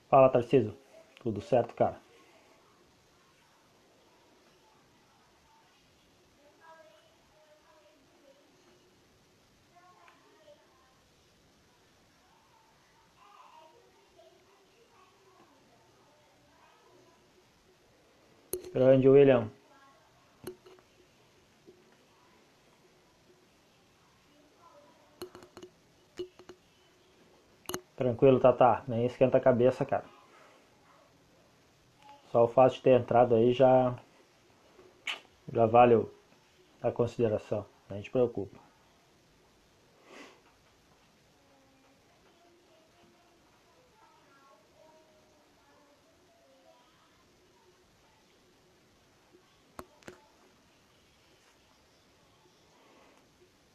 Fala, Tarcísio. Tudo certo, cara? Grande, William. Tranquilo, Tatá. Nem esquenta a cabeça, cara. Só o fato de ter entrado aí já vale a consideração. A gente preocupa.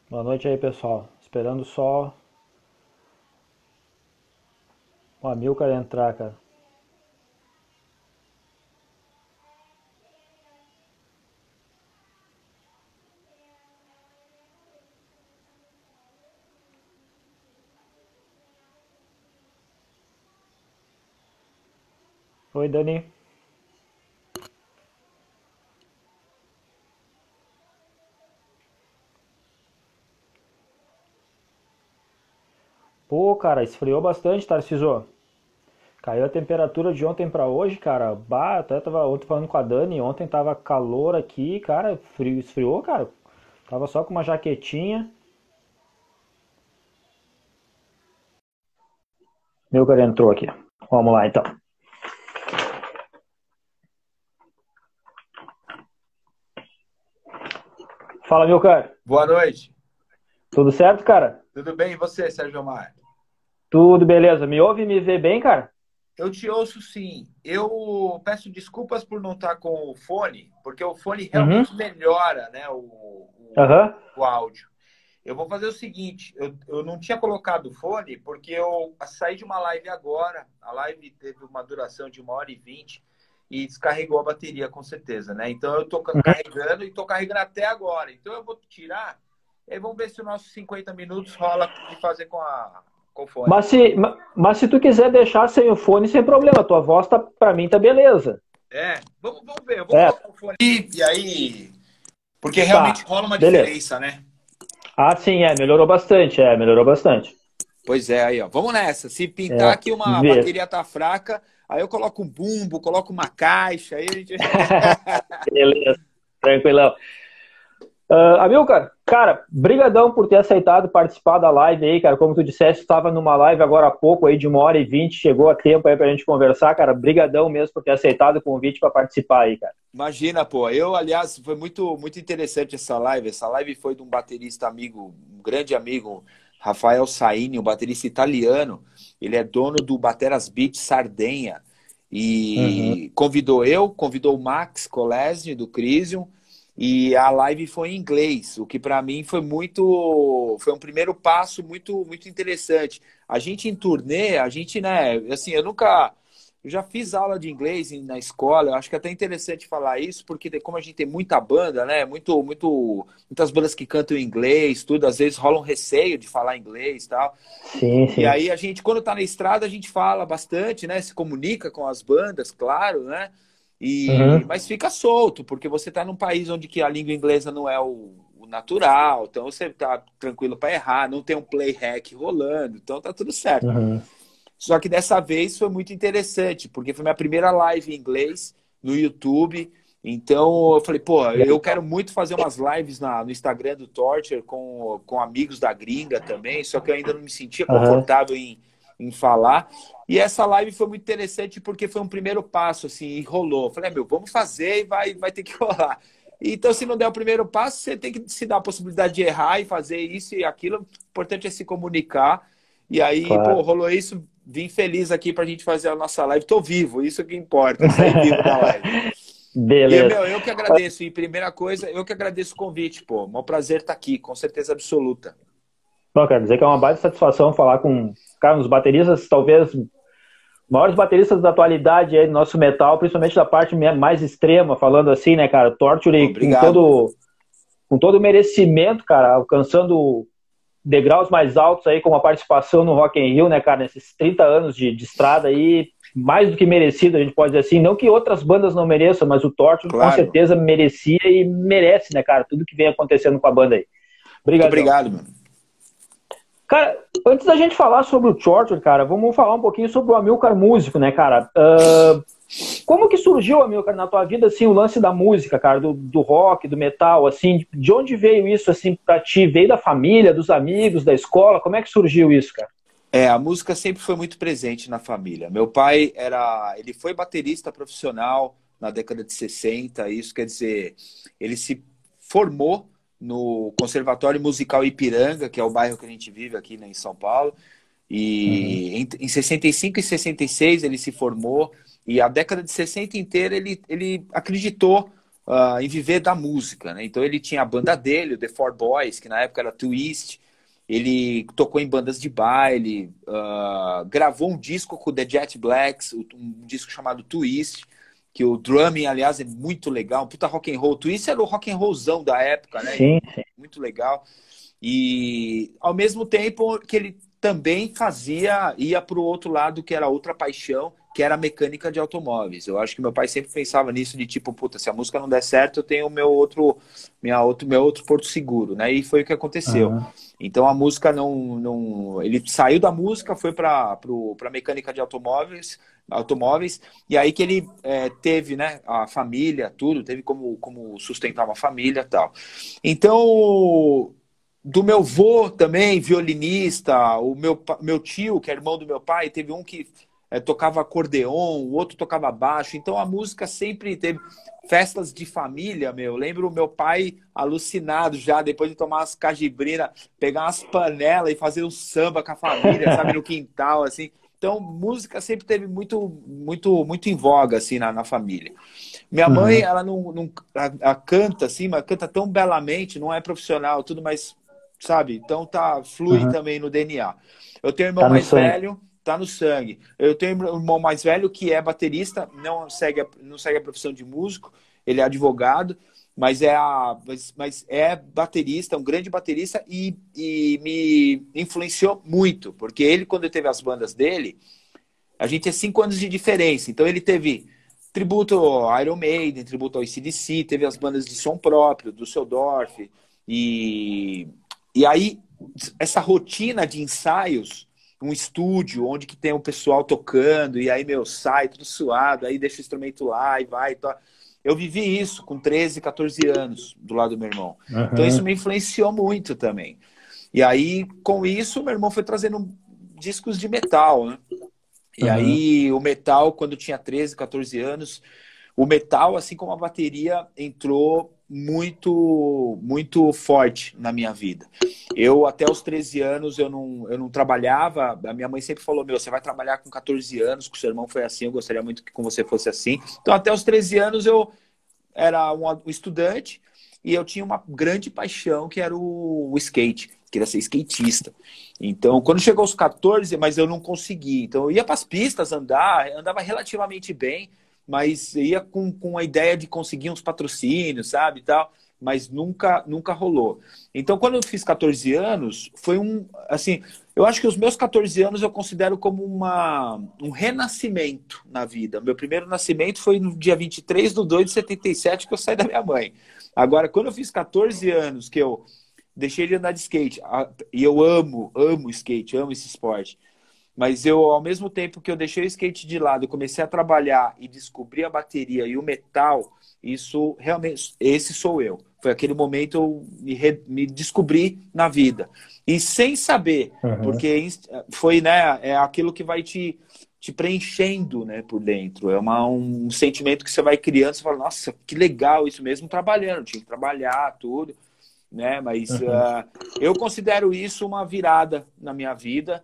Boa noite aí, pessoal. Esperando só o Amilcar entrar, cara. Oi, Dani. Pô, cara, esfriou bastante, Tarcísio. Caiu a temperatura de ontem pra hoje, cara. Bah, até tava ontem falando com a Dani. Ontem tava calor aqui, cara. Frio, esfriou, cara. Tava só com uma jaquetinha. Milgar entrou aqui. Vamos lá, então. Fala, Milcar. Boa noite. Tudo certo, cara? Tudo bem? E você, Sérgio Omar? Tudo beleza. Me ouve e me vê bem, cara? Eu te ouço sim. Eu peço desculpas por não estar com o fone, porque o fone Uhum. realmente melhora, né, Aham. o áudio. Eu vou fazer o seguinte, eu não tinha colocado o fone porque eu saí de uma live agora. A live teve uma duração de 1h20 e descarregou a bateria, com certeza, né? Então eu estou carregando e estou carregando até agora. Então eu vou tirar e aí vamos ver se os nossos 50 minutos rola de fazer com o fone. Mas se tu quiser deixar sem o fone, sem problema. Tua voz tá, pra mim tá beleza. É, vamos ver. Eu vou É, colocar o fone e aí. Porque realmente tá. rola uma Beleza. diferença, né? Ah, sim, melhorou bastante. Melhorou bastante. Pois é, aí, ó. Vamos nessa. Se pintar É, que uma vê. bateria tá fraca, aí eu coloco um bumbo, coloco uma caixa, aí a gente. Beleza. Tranquilão. Amilcar, cara, brigadão por ter aceitado participar da live aí, cara. Como tu disseste, estava numa live agora há pouco aí de 1h20, chegou a tempo aí pra gente conversar, cara. Brigadão mesmo por ter aceitado o convite para participar aí, cara. Imagina, pô. Eu, aliás, foi muito interessante essa live. Essa live foi de um baterista amigo, um grande amigo, Rafael Saini, um baterista italiano. Ele é dono do Bateras Beat Sardenha. Uhum. E convidou o Max Kolesny, do Crisium, e a live foi em inglês, o que para mim foi um primeiro passo muito interessante. A gente em turnê, a gente, né, assim, eu já fiz aula de inglês na escola, eu acho que é até interessante falar isso, porque como a gente tem muita banda, né, muitas bandas que cantam em inglês, tudo, às vezes rola um receio de falar inglês e tal. Sim, E sim. aí a gente, quando tá na estrada, a gente fala bastante, né? Se comunica com as bandas, claro, né? Uhum. Mas fica solto, porque você tá num país onde que a língua inglesa não é o natural, então você tá tranquilo para errar, não tem um play hack rolando, então tá tudo certo. Uhum. Só que dessa vez foi muito interessante, porque foi minha primeira live em inglês no YouTube. Então eu falei, pô, eu quero muito fazer umas lives no Instagram do Torture com amigos da gringa também, só que eu ainda não me sentia Aham. confortável em falar. E essa live foi muito interessante porque foi um primeiro passo, assim, e rolou. Eu falei, meu, vamos fazer e vai ter que rolar. Então, se não der o primeiro passo, você tem que se dar a possibilidade de errar e fazer isso e aquilo. O importante é se comunicar. E aí, pô, Claro. rolou isso. Vim feliz aqui pra gente fazer a nossa live. Tô vivo, isso que importa, sair vivo da live. E, Beleza. meu, eu que agradeço. E primeira coisa, eu que agradeço o convite, pô. É um prazer estar aqui, com certeza absoluta. Bom, quero dizer que é uma baita satisfação falar com, cara, uns bateristas, talvez maiores bateristas da atualidade aí do nosso metal, principalmente da parte mais extrema, falando assim, né, cara? Pô, Torture obrigado. com todo o merecimento, cara, alcançando degraus mais altos aí, com uma participação no Rock in Rio, né, cara, nesses 30 anos de estrada aí. mais do que merecido, a gente pode dizer assim. Não que outras bandas não mereçam, mas o Torture com Claro. certeza merecia e merece, né, cara? Tudo que vem acontecendo com a banda aí. Muito Obrigadão. obrigado, mano. Cara, antes da gente falar sobre o Torture, cara, vamos falar um pouquinho sobre o Amilcar músico, né, cara? Como que surgiu, Amilcar, na tua vida, assim, o lance da música, cara, do rock, do metal, assim, de onde veio isso, assim, pra ti? Veio da família, dos amigos, da escola? Como é que surgiu isso, cara? A música sempre foi muito presente na família. Meu pai ele foi baterista profissional na década de 60, isso quer dizer, ele se formou no Conservatório Musical Ipiranga, que é o bairro que a gente vive aqui, né, em São Paulo, e em 65 e 66 ele se formou, e a década de 60 inteira ele acreditou em viver da música, né? Então ele tinha a banda dele, o The Four Boys, que na época era Twist. Ele tocou em bandas de baile, gravou um disco com o The Jet Blacks, um disco chamado Twist, que o drumming, aliás, é muito legal, um puta rock and roll. Twist era o rock and rollzão da época, né? Sim, sim. Muito legal. E ao mesmo tempo que ele também ia para o outro lado, que era outra paixão, que era a mecânica de automóveis. Eu acho que meu pai sempre pensava nisso de tipo, puta, se a música não der certo, eu tenho meu outro porto seguro, né? E foi o que aconteceu. Então a música ele saiu da música, foi para mecânica de automóveis, e aí que ele teve, né, a família, tudo, teve como sustentar uma família e tal. Então, do meu vô também, violinista, o meu tio, que é irmão do meu pai, teve um que tocava acordeon, o outro tocava baixo. Então a música sempre teve festas de família, meu. Lembro o meu pai alucinado já, depois de tomar umas cajibrinas, pegar umas panelas e fazer um samba com a família, sabe, no quintal, assim. Então, música sempre teve muito, muito, muito em voga, assim, na família. Minha mãe, ela ela canta, assim, mas canta tão belamente, não é profissional, tudo, mas, sabe? Então, flui também no DNA. Eu tenho um irmão mais velho, tá no sangue. Eu tenho um irmão mais velho que é baterista, não segue a profissão de músico, ele é advogado, mas é baterista, um grande baterista e me influenciou muito, porque ele, quando teve as bandas dele, a gente é 5 anos de diferença, então ele teve tributo ao Iron Maiden, tributo ao AC/DC, teve as bandas de som próprio, do Düsseldorf, e aí essa rotina de ensaios, um estúdio onde que tem o pessoal tocando, e aí, sai tudo suado, aí deixa o instrumento lá e vai. Eu vivi isso com 13, 14 anos do lado do meu irmão. Então isso me influenciou muito também. E aí, com isso, meu irmão foi trazendo discos de metal, né? E aí, o metal, quando eu tinha 13, 14 anos, o metal, assim como a bateria, entrou muito, muito forte na minha vida. Eu, até os 13 anos, eu não trabalhava. A minha mãe sempre falou, você vai trabalhar com 14 anos, que o seu irmão foi assim, eu gostaria muito que com você fosse assim. Então, até os 13 anos, eu era um estudante e eu tinha uma grande paixão, que era o skate. Queria ser skatista. Então, quando chegou aos 14, mas eu não consegui. Então, eu ia para as pistas andava relativamente bem, mas ia com a ideia de conseguir uns patrocínios, sabe, e tal, mas nunca rolou. Então, quando eu fiz 14 anos, foi assim, eu acho que os meus 14 anos eu considero como um renascimento na vida. Meu primeiro nascimento foi no dia 23/2/77, que eu saí da minha mãe. Agora, quando eu fiz 14 anos, que eu deixei de andar de skate, e eu amo skate, amo esse esporte, mas ao mesmo tempo que eu deixei o skate de lado, comecei a trabalhar e descobri a bateria e o metal, isso realmente, esse sou eu. Foi aquele momento eu me descobri na vida. E sem saber, porque foi, né, é aquilo que vai te preenchendo, né, por dentro. É um sentimento que você vai criando, você fala, nossa, que legal isso mesmo, trabalhando, tinha que trabalhar, tudo, né, mas eu considero isso uma virada na minha vida.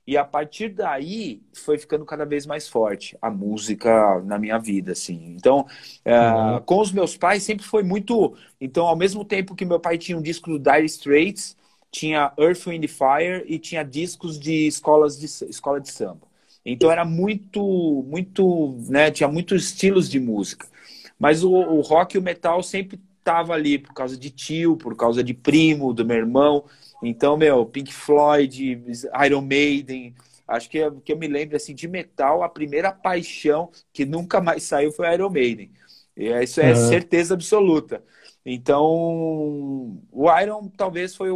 E a partir daí foi ficando cada vez mais forte a música na minha vida, assim. Então, com os meus pais sempre foi muito. Então, ao mesmo tempo que meu pai tinha um disco do Dire Straits, tinha Earth, Wind and Fire e tinha discos de escola de samba. Então era muito, né? Tinha muitos estilos de música. Mas o rock e o metal sempre tava ali por causa de tio, por causa de primo, do meu irmão. Então, Pink Floyd, Iron Maiden, acho que eu me lembro assim, de metal, a primeira paixão que nunca mais saiu foi Iron Maiden. E isso é Uhum. certeza absoluta. Então, o Iron talvez foi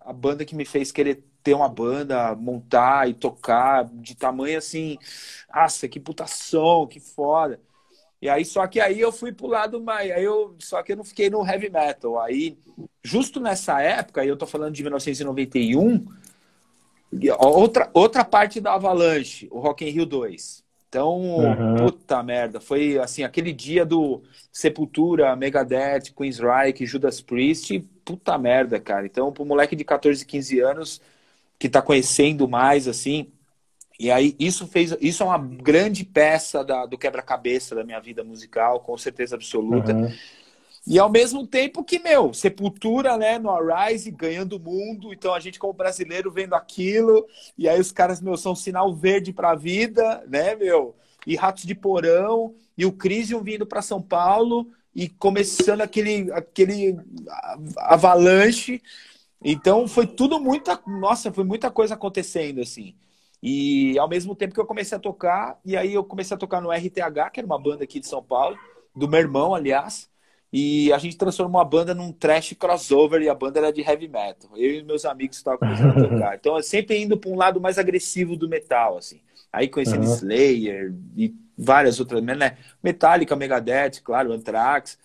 a banda que me fez querer ter uma banda, montar e tocar de tamanho assim, nossa, que puta som, que foda. E aí, só que aí eu fui pro lado mais, só que eu não fiquei no heavy metal. Aí, justo nessa época, aí eu tô falando de 1991, outra parte da Avalanche, o Rock in Rio 2. Então, Uhum. puta merda, foi assim, aquele dia do Sepultura, Megadeth, Queensryche, Judas Priest, puta merda, cara. Então, pro moleque de 14, 15 anos que tá conhecendo mais, assim, e aí isso é uma grande peça do quebra-cabeça da minha vida musical, com certeza absoluta. Uhum. E ao mesmo tempo que, meu, Sepultura, né, no Arise, ganhando o mundo, então a gente como brasileiro vendo aquilo, e aí os caras, meu, são sinal verde pra vida, né, meu, e Ratos de Porão, e o Crisium vindo para São Paulo, e começando aquele avalanche, então foi tudo nossa, foi muita coisa acontecendo, assim. E ao mesmo tempo que eu comecei a tocar, e aí eu comecei a tocar no RTH, que era uma banda aqui de São Paulo, do meu irmão, aliás, e a gente transformou a banda num trash crossover, e a banda era de heavy metal. Eu e meus amigos estavam começando a tocar. Então, eu sempre indo para um lado mais agressivo do metal, assim. Aí conhecendo Uhum. Slayer e várias outras, né? Metallica, Megadeth, claro, Anthrax,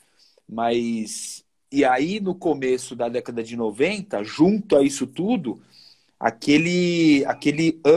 mas... E aí, no começo da década de 90, junto a isso tudo, aquele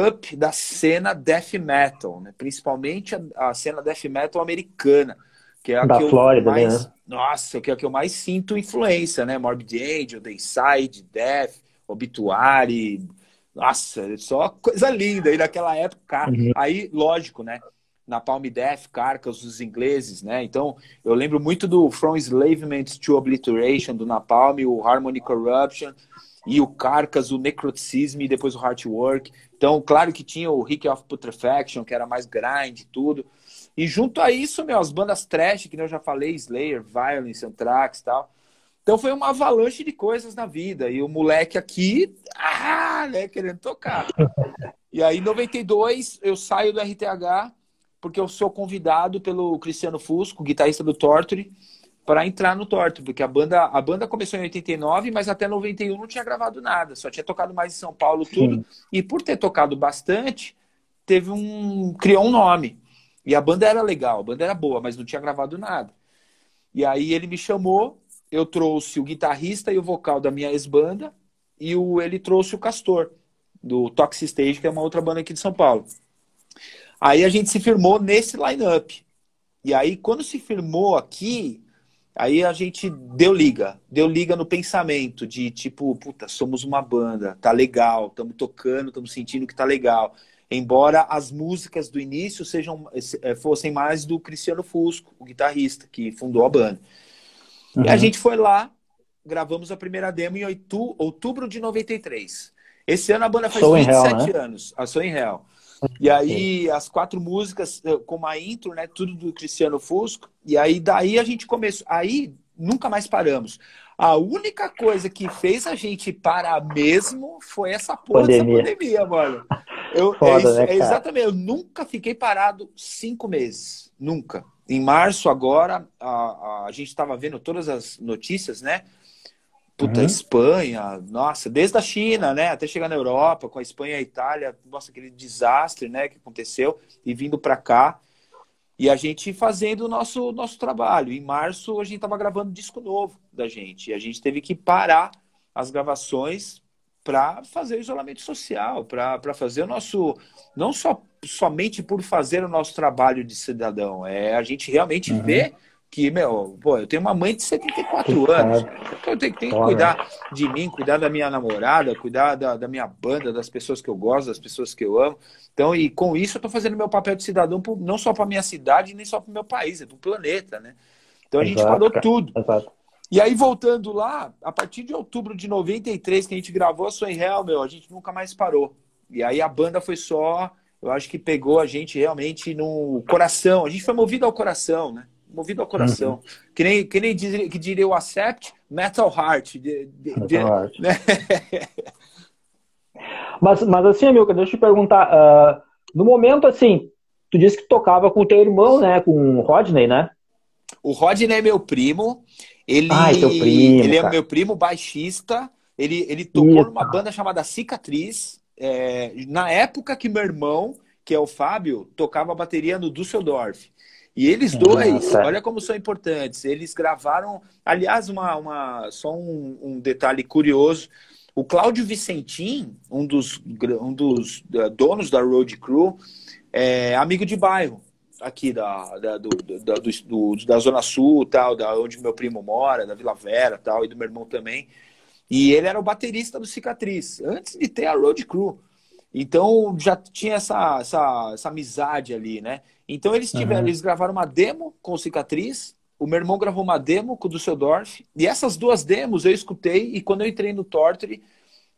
up da cena death metal, né? Principalmente a cena death metal americana, que é a Da que eu Flórida ali, mais, né? nossa, que é a que eu mais sinto influência, né? Morbid Angel, Dayside, Death, Obituary, nossa, só coisa linda. E naquela época, Uhum. aí, lógico, né? Napalm Death, Carcass, os ingleses, né? Então, eu lembro muito do From Enslavement to Obliteration, do Napalm, o Harmony Corruption, e o Carcass, o Necroticism e depois o Heartwork. Então, claro que tinha o Rick of Putrefaction, que era mais grind e tudo. E junto a isso, meu, as bandas trash, que eu já falei, Slayer, Violence, Anthrax e tal. Então foi uma avalanche de coisas na vida. E o moleque aqui, né, querendo tocar. E aí, em 92, eu saio do RTH, porque eu sou convidado pelo Cristiano Fusco, guitarrista do Torture, para entrar no Torture, porque a banda começou em 89, mas até 91 não tinha gravado nada, só tinha tocado mais em São Paulo, tudo. Sim. E por ter tocado bastante, criou um nome. E a banda era legal, a banda era boa, mas não tinha gravado nada. E aí ele me chamou, eu trouxe o guitarrista e o vocal da minha ex-banda, e ele trouxe o Castor, do Toxic Stage, que é uma outra banda aqui de São Paulo. Aí a gente se firmou nesse line-up. E aí, quando se firmou aqui, aí a gente deu liga no pensamento de tipo, puta, somos uma banda, tá legal, estamos tocando, estamos sentindo que tá legal. Embora as músicas do início fossem mais do Cristiano Fusco, o guitarrista, que fundou a banda. E a Uhum. gente foi lá, gravamos a primeira demo em outubro de 93. Esse ano a banda faz Sou em Hell, 27 né? anos, a Soul in Hell. E aí as 4 músicas com uma intro, né, tudo do Cristiano Fusco. E aí daí a gente começou, aí nunca mais paramos. A única coisa que fez a gente parar mesmo foi essa porra dessa Pandemia. pandemia, mano. Foda, né, É cara? exatamente, eu nunca fiquei parado 5 meses. Nunca. Em março agora, a gente estava vendo todas as notícias, né? Puta, Uhum. Espanha, nossa, desde a China, né, até chegar na Europa, com a Espanha e a Itália, nossa, aquele desastre, né, que aconteceu, e vindo para cá, e a gente fazendo o nosso trabalho. Em março, a gente estava gravando disco novo da gente, e a gente teve que parar as gravações para fazer o isolamento social, para fazer o nosso, não somente por fazer o nosso trabalho de cidadão, é a gente realmente Uhum. ver que, meu, pô, eu tenho uma mãe de 74 anos, Puxado. cara. Então eu tenho que Foda, né? cuidar de mim, cuidar da minha namorada, cuidar da minha banda, das pessoas que eu gosto, das pessoas que eu amo. Então, e com isso eu estou fazendo meu papel de cidadão não só para minha cidade, nem só para o meu país, é para o planeta, né? Então a gente parou Exato, cara. tudo. Exato. E aí, voltando lá, a partir de outubro de 93, que a gente gravou a Sonho Real, meu, a gente nunca mais parou. E aí a banda foi só, eu acho que pegou a gente realmente no coração. A gente foi movido ao coração, né? Movido ao Uhum. coração. Que nem que diria o Accept, Metal Heart. Metal Art. Né? Mas assim, amigo, deixa eu te perguntar. No momento, assim, tu disse que tocava com o teu irmão, né? Com o Rodney, né? O Rodney é meu primo. Ai, teu Ele primo, é cara. meu primo baixista. Ele tocou Isso. numa banda chamada Cicatriz. Na época que meu irmão, que é o Fábio, tocava bateria no Düsseldorf. E eles dois, Certo. olha como são importantes. Eles gravaram, aliás, só um detalhe curioso. O Cláudio Vicentim, um dos donos da Road Crew, é amigo de bairro aqui da Zona Sul, tal, da onde meu primo mora, da Vila Vera, tal, e do meu irmão também. E ele era o baterista do Cicatriz, antes de ter a Road Crew. Então já tinha essa amizade ali, né? Então Uhum. eles gravaram uma demo com o Cicatriz, o meu irmão gravou uma demo com o Düsseldorf, e essas duas demos eu escutei, e quando eu entrei no Torture,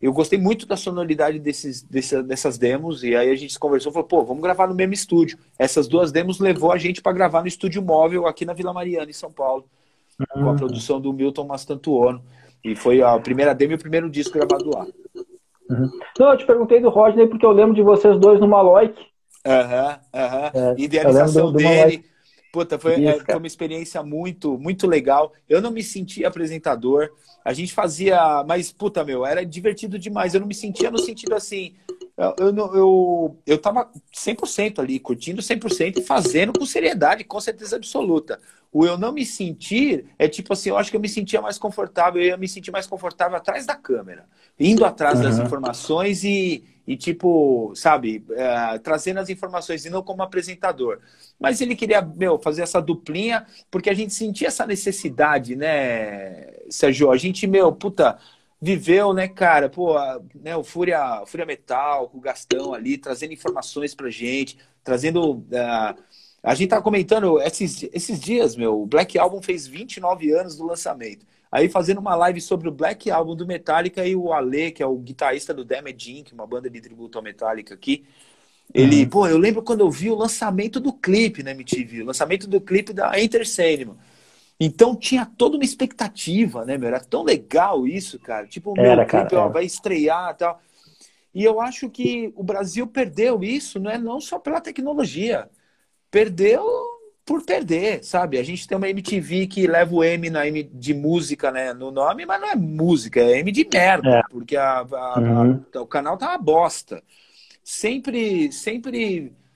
eu gostei muito da sonoridade dessas demos, e aí a gente conversou e falou, pô, vamos gravar no mesmo estúdio. Essas duas demos levou a gente para gravar no estúdio móvel aqui na Vila Mariana, em São Paulo, com a Uhum. produção do Milton Mastantuono. E foi a primeira demo e o primeiro disco gravado lá. Uhum. Não, eu te perguntei do Rodney porque eu lembro de vocês dois no Maloik. Aham, aham. Eu lembro Idealização do Maloik. dele. Puta, Isso, foi cara. uma experiência muito, muito legal. Eu não me sentia apresentador. A gente fazia. Mas, puta, meu, era divertido demais. Eu não me sentia no sentido assim. Eu tava 100% ali, curtindo 100% e fazendo com seriedade, com certeza absoluta. O eu não me sentir é tipo assim, eu acho que eu me sentia mais confortável, eu ia me sentir mais confortável atrás da câmera, indo atrás das Uhum. informações e tipo, sabe, trazendo as informações e não como apresentador. Mas ele queria, meu, fazer essa duplinha, porque a gente sentia essa necessidade, né, Sérgio? A gente, meu, puta, viveu, né, cara, pô, né, o Fúria Metal, com o Gastão ali, trazendo informações pra gente, trazendo. A gente tava comentando esses dias, meu, o Black Album fez 29 anos do lançamento. Aí fazendo uma live sobre o Black Album do Metallica e o Ale, que é o guitarrista do Damage Inc., uma banda de tributo ao Metallica aqui. Ele, Uhum. pô, eu lembro quando eu vi o lançamento do clipe na MTV, o lançamento do clipe da Enter Sandman. Então tinha toda uma expectativa, né, meu? Era tão legal isso, cara. Tipo, o meu Era, cara, clipe, ó, era. vai estrear e tal. E eu acho que o Brasil perdeu isso, não é não só pela tecnologia. Perdeu por perder, sabe? A gente tem uma MTV que leva o M na M de música, né, no nome, mas não é música, é M de É. merda, porque Uhum. o canal tá uma bosta. Sempre,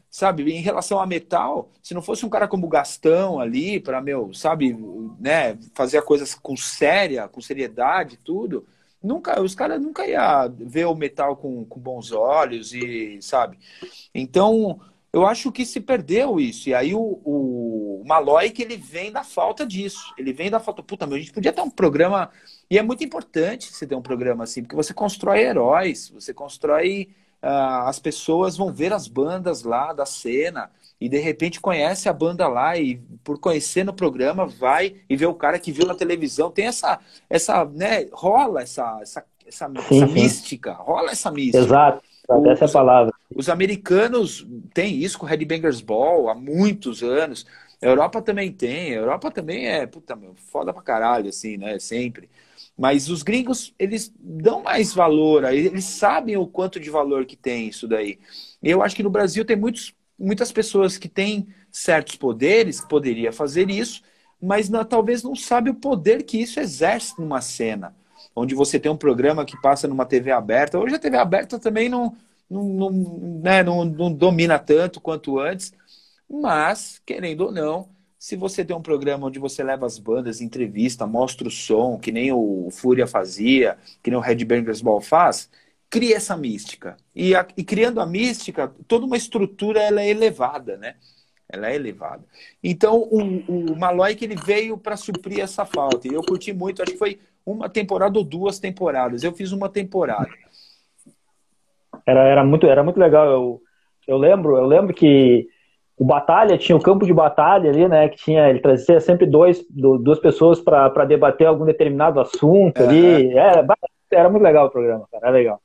sabe, em relação a metal, se não fosse um cara como o Gastão ali, para, meu, sabe, né, fazer a coisas com seriedade e tudo, os caras nunca iam ver o metal com bons olhos e, sabe? Então, eu acho que se perdeu isso. E aí o Malloy que ele vem da falta disso. Ele vem da falta. Puta, meu, a gente podia ter um programa. E é muito importante você ter um programa assim, porque você constrói heróis, você constrói. As pessoas vão ver as bandas lá da cena e de repente conhece a banda lá e por conhecer no programa vai e vê o cara que viu na televisão. Tem né, rola essa Sim, sim. mística, rola essa mística. Exato. Exato. Essa é a Os, palavra. os americanos têm isso com o Headbangers Ball há muitos anos. A Europa também tem. A Europa também é, puta, meu, foda pra caralho, assim, né? Sempre. Mas os gringos, eles dão mais valor, eles sabem o quanto de valor que tem isso daí. E eu acho que no Brasil tem muitas pessoas que têm certos poderes, que poderia fazer isso, mas talvez não sabe o poder que isso exerce numa cena. Onde você tem um programa que passa numa TV aberta. Hoje a TV aberta também não domina tanto quanto antes, mas, querendo ou não, se você tem um programa onde você leva as bandas, entrevista, mostra o som, que nem o Fúria fazia, que nem o Headbangers Ball faz, cria essa mística. E criando a mística, toda uma estrutura ela é elevada, né? Ela é elevada. Então, o Malloy que ele veio para suprir essa falta. E eu curti muito, acho que foi uma temporada ou duas temporadas. Eu fiz uma temporada. Era muito legal. Eu lembro que o Batalha tinha o campo de batalha ali, né? Que tinha, ele trazia sempre duas pessoas para debater algum determinado assunto Aham. ali. Era muito legal o programa, cara. Era legal.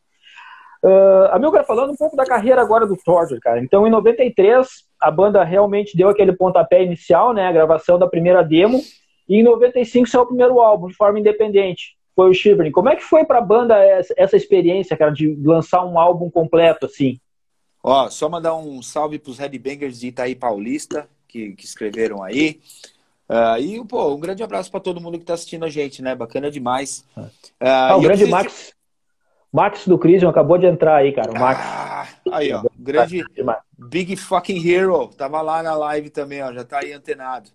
Amigo, cara, falando um pouco da carreira agora do Torture, cara. Então, em 93, a banda realmente deu aquele pontapé inicial, né? A gravação da primeira demo. E em 95 saiu o primeiro álbum, de forma independente. foi o Shivering. Como é que foi pra banda essa experiência, cara, de lançar um álbum completo, assim? Ó, só mandar um salve pros Headbangers de Itaí Paulista, que escreveram aí. E, pô, um grande abraço para todo mundo que tá assistindo a gente, né? Bacana demais. Ah, o E eu grande preciso Max do Crisium acabou de entrar aí, cara, o Max. aí, ó, grande Big Fucking Hero. Tava lá na live também, ó, já tá aí antenado.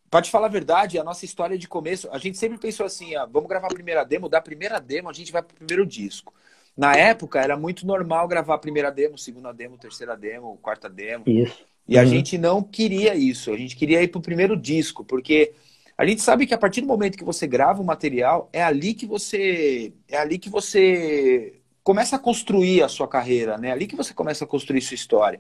Pra te falar a verdade, a nossa história de começo, a gente sempre pensou assim, ó, vamos gravar a primeira demo, da primeira demo a gente vai pro primeiro disco. Na época era muito normal gravar a primeira demo, segunda demo, terceira demo, quarta demo. Isso. E a gente não queria isso, a gente queria ir pro primeiro disco, porque a gente sabe que a partir do momento que você grava o material, é ali que você começa a construir a sua carreira, né? É ali que você começa a construir sua história.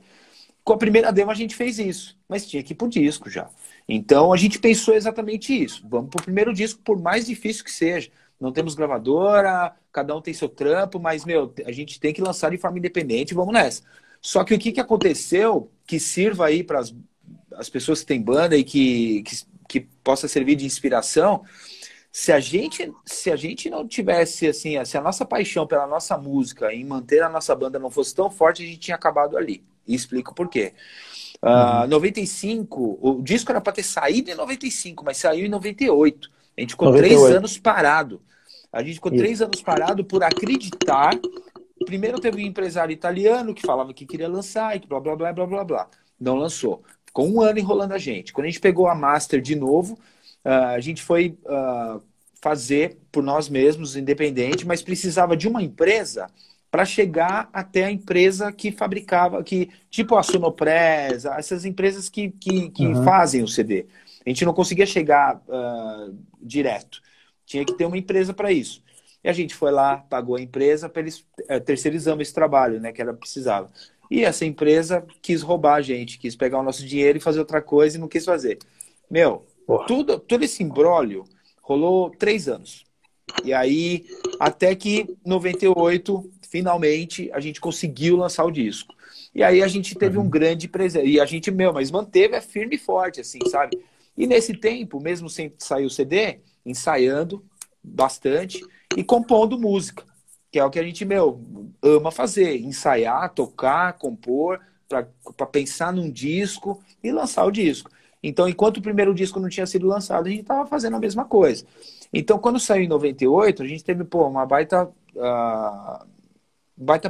Com a primeira demo a gente fez isso, mas tinha que ir pro disco já. Então a gente pensou exatamente isso. Vamos pro primeiro disco, por mais difícil que seja. Não temos gravadora, cada um tem seu trampo, mas, meu, a gente tem que lançar de forma independente e vamos nessa. Só que o que aconteceu, que sirva aí para as pessoas que têm banda e que possa servir de inspiração, se a gente não tivesse, assim, se a nossa paixão pela nossa música em manter a nossa banda não fosse tão forte, a gente tinha acabado ali. E explico por quê. 95, o disco era para ter saído em 95, mas saiu em 98. A gente ficou 3 anos parado. A gente ficou 3 anos parado por acreditar. Primeiro teve um empresário italiano que falava que queria lançar e que blá, blá, blá, blá, blá, blá. Não lançou. Ficou 1 ano enrolando a gente. Quando a gente pegou a Master de novo, a gente foi fazer por nós mesmos, independente, mas precisava de uma empresa para chegar até a empresa que fabricava, tipo a Sonopress, essas empresas que fazem o CD. A gente não conseguia chegar direto. Tinha que ter uma empresa para isso. E a gente foi lá, pagou a empresa, para eles terceirizamos esse trabalho, né, que era precisava. E essa empresa quis roubar a gente, quis pegar o nosso dinheiro e fazer outra coisa e não quis fazer. Meu, todo esse imbróglio rolou 3 anos. E aí, até que 98, finalmente, a gente conseguiu lançar o disco. E aí a gente teve um grande presente. E a gente, mas manteve firme e forte, assim, sabe? E nesse tempo, mesmo sem sair o CD, ensaiando bastante e compondo música, que é o que a gente, ama fazer. Ensaiar, tocar, compor, para pensar num disco e lançar o disco. Então, enquanto o primeiro disco não tinha sido lançado, a gente estava fazendo a mesma coisa. Então, quando saiu em 98, a gente teve uma baita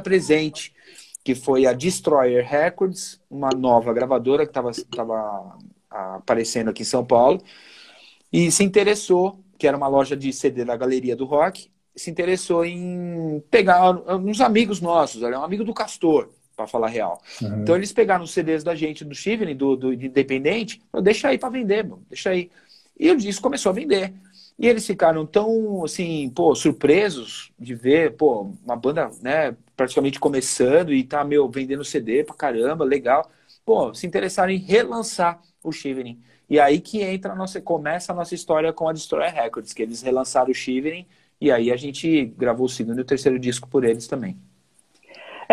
presente, que foi a Destroyer Records, uma nova gravadora que estava aparecendo aqui em São Paulo, e se interessou, que era uma loja de CD da Galeria do Rock, se interessou em pegar uns amigos nossos, era um amigo do Castor, para falar real. Então eles pegaram os CDs da gente, do Shivering, do Independente, deixa aí para vender, deixa aí. E o disco começou a vender. E eles ficaram tão, assim, surpresos de ver, uma banda, né, praticamente começando e tá, vendendo CD pra caramba, legal. Se interessaram em relançar o Shivering. E aí que começa a nossa história com a Destroyer Records, que eles relançaram o Shivering e aí a gente gravou o segundo e o terceiro disco por eles também.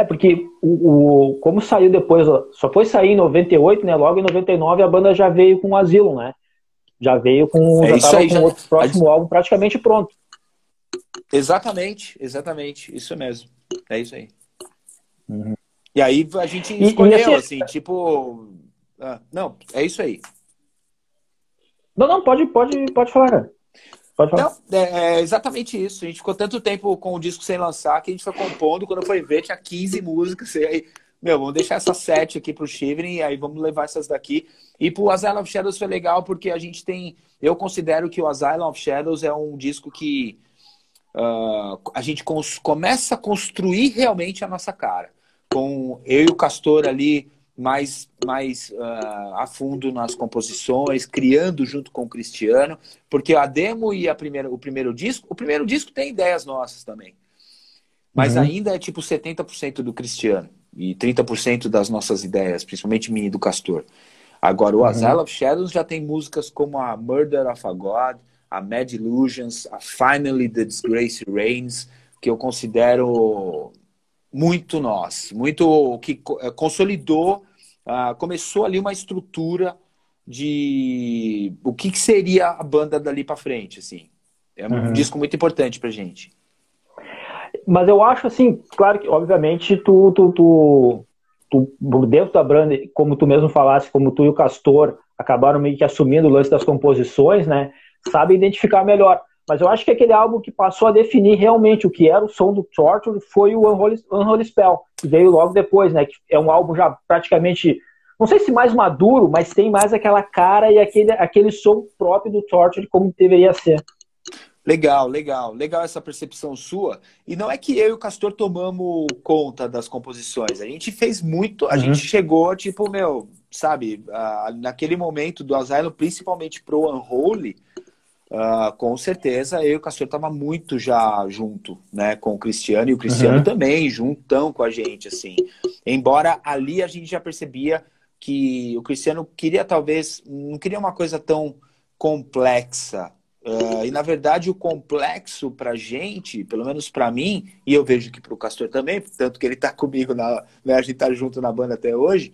Porque como saiu depois, só foi sair em 98, né? Logo em 99 a banda já veio com o Asylum, né? Já veio com o próximo álbum praticamente pronto. Exatamente, isso mesmo. É isso aí. E aí a gente escolheu, assim, tipo... não, é isso aí. Não, pode falar, cara. Pode falar. Não, é exatamente isso. A gente ficou tanto tempo com o disco sem lançar que a gente foi compondo. Quando foi ver, tinha 15 músicas. E aí, vamos deixar essas 7 aqui pro Shivering e aí vamos levar essas daqui. E pro Asylum of Shadows foi legal porque a gente tem... Eu considero que o Asylum of Shadows é um disco que a gente começa a construir realmente a nossa cara. Com eu e o Castor ali mais a fundo nas composições, criando junto com o Cristiano, porque a demo e o primeiro disco tem ideias nossas também. Mas ainda é tipo 70% do Cristiano e 30% das nossas ideias, principalmente minha e do Castor. Agora, o Asylum of Shadows já tem músicas como a Murder of a God, a Mad Illusions, a Finally the Disgrace Reigns, que eu considero muito que consolidou, começou ali uma estrutura de o que seria a banda dali para frente, assim. É um disco muito importante pra gente. Mas eu acho assim, claro que, obviamente, dentro da banda, como tu mesmo falasse, como tu e o Castor acabaram meio que assumindo o lance das composições, né? Sabe identificar melhor. Mas eu acho que aquele álbum que passou a definir realmente o que era o som do Torture foi o Unholy Spell, que veio logo depois, né? Que é um álbum já praticamente, não sei se mais maduro, mas tem mais aquela cara e aquele som próprio do Torture como deveria ser. Legal, legal. Legal essa percepção sua. E não é que eu e o Castor tomamos conta das composições. A gente fez muito, a gente chegou, tipo, meu, sabe, naquele momento do Asylum, principalmente pro Unholy, com certeza eu e o Castor tava muito já junto, né, com o Cristiano, e o Cristiano também, juntão com a gente, assim. Embora ali a gente já percebia que o Cristiano queria talvez, não queria uma coisa tão complexa. E na verdade o complexo pra gente, pelo menos pra mim, e eu vejo que pro Castor também, tanto que ele tá comigo, né, a gente tá junto na banda até hoje,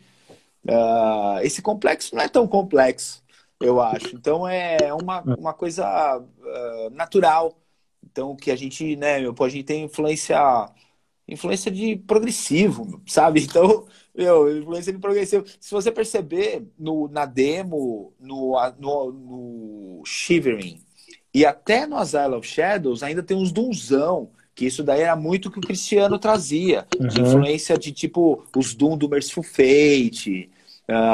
esse complexo não é tão complexo, eu acho. Então é uma coisa natural. Então que a gente, né, a gente tem influência de progressivo, sabe? Então, influência de progressivo. Se você perceber na demo, no Shivering, e até no Asylum of Shadows ainda tem uns dunzão, que isso daí era muito que o Cristiano trazia, de influência de tipo os Doom do Merciful Fate,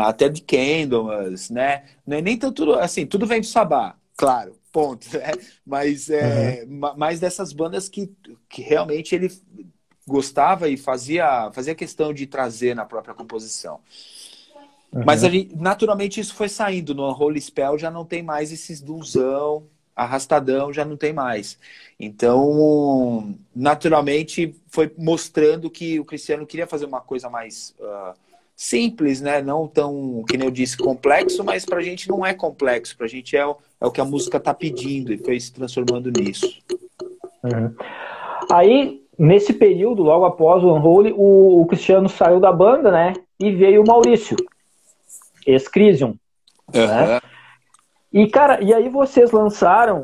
até de Candlemas, né? Não é nem tanto assim, tudo vem do Sabá, claro, ponto, né? Mas mais dessas bandas que realmente ele gostava e fazia questão de trazer na própria composição. Mas naturalmente isso foi saindo. No Unholy Spell já não tem mais esses dunzão, arrastadão, já não tem mais. Então, naturalmente, foi mostrando que o Cristiano queria fazer uma coisa mais simples, né? Não tão, que nem eu disse, complexo, mas pra gente não é complexo. Pra gente é o que a música tá pedindo e foi se transformando nisso. Aí, nesse período, logo após o Unholy, o Cristiano saiu da banda, né? E veio o Maurício, ex-Crisium, né? E, cara, e aí vocês lançaram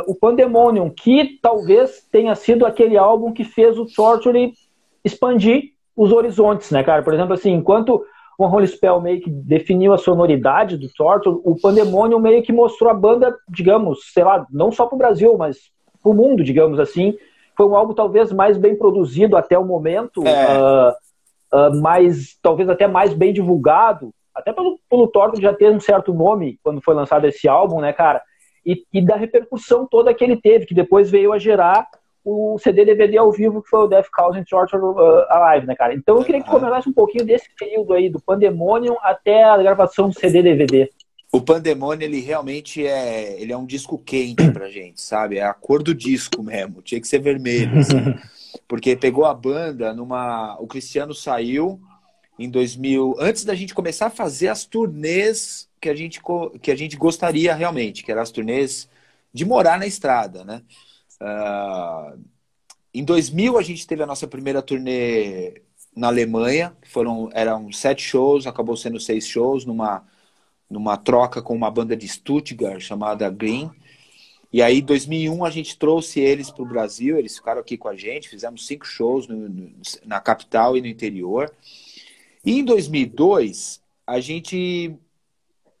o Pandemonium, que talvez tenha sido aquele álbum que fez o Torture expandir os horizontes, né, cara? Por exemplo, assim, enquanto o Unholy Spell meio que definiu a sonoridade do Torture, o Pandemonium meio que mostrou a banda, digamos, sei lá, não só pro Brasil, mas pro mundo, digamos assim. Foi um álbum talvez mais bem produzido até o momento, talvez até mais bem divulgado, até pelo Torture já ter um certo nome quando foi lançado esse álbum, né, cara? E da repercussão toda que ele teve, que depois veio a gerar o CD-DVD ao vivo, que foi o Death Causing Torture Alive, né, cara? Então eu queria que tu comentasse um pouquinho desse período aí, do Pandemonium até a gravação do CD-DVD. O Pandemonium, ele realmente ele é um disco quente pra gente, sabe? É a cor do disco mesmo, tinha que ser vermelho, assim. Porque pegou a banda o Cristiano saiu em 2000, antes da gente começar a fazer as turnês que a gente gostaria realmente, que eram as turnês de morar na estrada, né? Em 2000 a gente teve a nossa primeira turnê na Alemanha, eram 7 shows, acabou sendo 6 shows numa troca com uma banda de Stuttgart chamada Green. E aí, em 2001, a gente trouxe eles para o Brasil, eles ficaram aqui com a gente, fizemos 5 shows na capital e no interior. E em 2002, a gente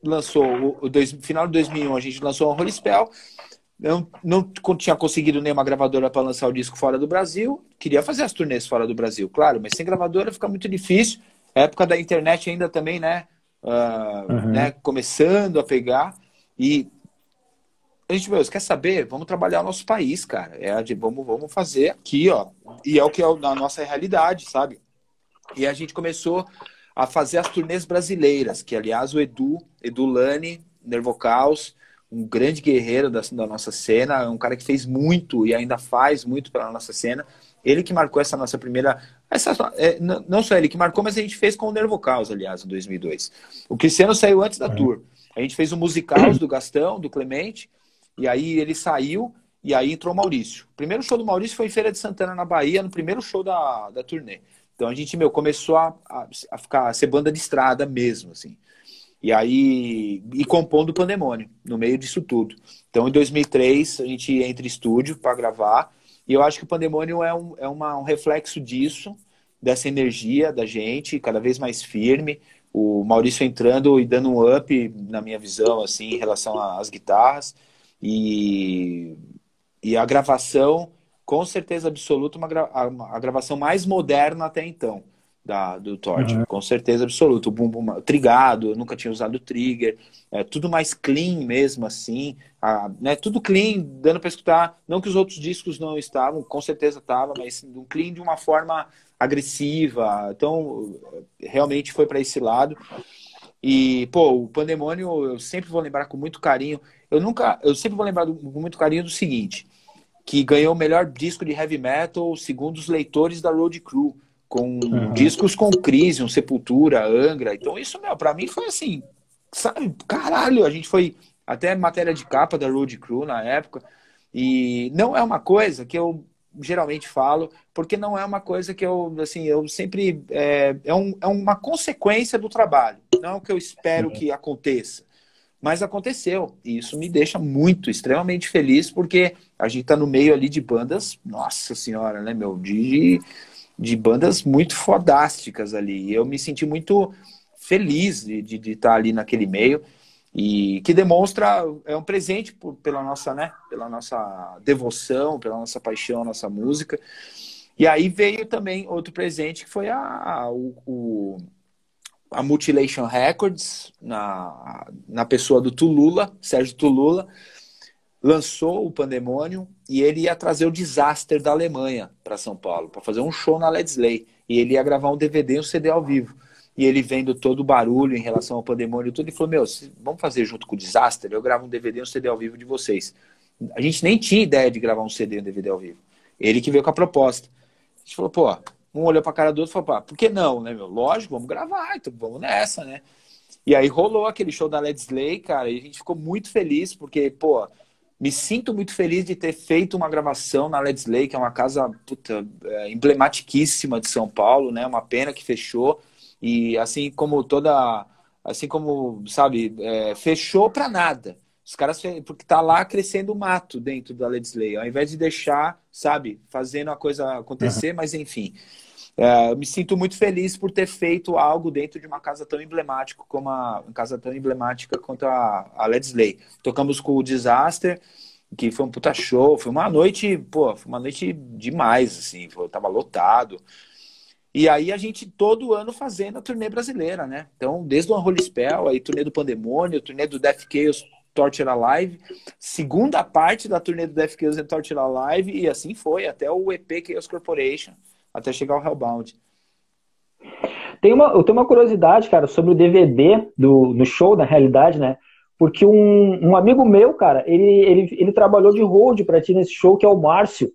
lançou, final de 2001, a gente lançou o Unholy Spell. Não tinha conseguido nenhuma gravadora para lançar o disco fora do Brasil. Queria fazer as turnês fora do Brasil, claro, mas sem gravadora fica muito difícil. Época da internet ainda também, né? Né, começando a pegar. E a gente, quer saber? Vamos trabalhar o nosso país, cara. Vamos fazer aqui, ó. E é o que é na nossa realidade, sabe? E a gente começou a fazer as turnês brasileiras, que aliás o Edu Lani, Nervocaus, um grande guerreiro da nossa cena, um cara que fez muito e ainda faz muito pela nossa cena. Ele que marcou essa nossa primeira... não só ele que marcou, mas a gente fez com o Nervocaus, aliás, em 2002. O Cristiano saiu antes da tour. A gente fez o Musicaus do Gastão, do Clemente, e aí ele saiu, e aí entrou o Maurício. O primeiro show do Maurício foi em Feira de Santana, na Bahia, no primeiro show da turnê. Então a gente, começou a ser banda de estrada mesmo, assim. E aí, e compondo o Pandemônio, no meio disso tudo. Então, em 2003, a gente entra em estúdio para gravar. E eu acho que o Pandemônio um reflexo disso, dessa energia da gente, cada vez mais firme. O Maurício entrando e dando um up, na minha visão, assim, em relação às guitarras. E, e a gravação, com certeza absoluta, a gravação mais moderna até então. Do Torture, Uhum. com certeza absoluta. O bumbum trigado, eu nunca tinha usado trigger, tudo mais clean mesmo, assim, né, tudo clean, dando para escutar. Não que os outros discos não estavam, com certeza estavam, mas um clean de uma forma agressiva. Então, realmente foi para esse lado. E, pô, o Pandemônio eu sempre vou lembrar com muito carinho. Eu sempre vou lembrar com muito carinho do seguinte, que ganhou o melhor disco de heavy metal segundo os leitores da Road Crew, com Uhum. discos com Crisium, Sepultura, Angra. Então isso, meu, pra mim foi assim, sabe, caralho, a gente foi até matéria de capa da Road Crew na época. E não é uma coisa que eu geralmente falo, porque não é uma coisa que eu, assim, eu sempre... é uma consequência do trabalho, não é o que eu espero Sim. que aconteça. Mas aconteceu, e isso me deixa muito, extremamente feliz, porque a gente tá no meio ali de bandas, nossa senhora, né, meu, de bandas muito fodásticas ali. E eu me senti muito feliz de estar ali naquele meio, e que demonstra, é um presente pela nossa, né, pela nossa devoção, pela nossa paixão, nossa música. E aí veio também outro presente, que foi a Mutilation Records, na pessoa do Tulula, Sérgio Tulula, lançou o Pandemônio e ele ia trazer o Disaster da Alemanha para São Paulo, para fazer um show na Let's Play. E ele ia gravar um DVD e um CD ao vivo. E ele vendo todo o barulho em relação ao Pandemônio e tudo, ele falou, meu, vamos fazer junto com o Disaster? Eu gravo um DVD e um CD ao vivo de vocês. A gente nem tinha ideia de gravar um CD e um DVD ao vivo. Ele que veio com a proposta. A gente falou, pô, um olhou pra cara do outro e falou, pá, por que não, né, meu? Lógico, vamos gravar, então vamos nessa, né? E aí rolou aquele show da Let's Play, cara, e a gente ficou muito feliz, porque, pô, me sinto muito feliz de ter feito uma gravação na Let's Play, que é uma casa, puta, emblematiquíssima de São Paulo, né? Uma pena que fechou. E assim como, sabe, fechou pra nada. Os caras, porque tá lá crescendo o mato dentro da Let's Play, ao invés de deixar, sabe, fazendo a coisa Uhum. acontecer, mas enfim. Eu me sinto muito feliz por ter feito algo dentro de uma casa tão emblemática como uma casa tão emblemática quanto a Let's Play. Tocamos com o Disaster, que foi um puta show, foi uma noite, pô, foi uma noite demais, assim, tava lotado. E aí a gente todo ano fazendo a turnê brasileira, né? Então, desde o Unholy Spell, aí turnê do Pandemônio, turnê do Death Chaos Torture Alive, segunda parte da turnê do Death Chaos and Torture Alive, e assim foi, até o EP Chaos Corporation, até chegar ao Hellbound. Eu tenho uma curiosidade, cara, sobre o DVD no show, na realidade, né? Porque um amigo meu, cara, ele trabalhou de road pra ti nesse show, que é o Márcio.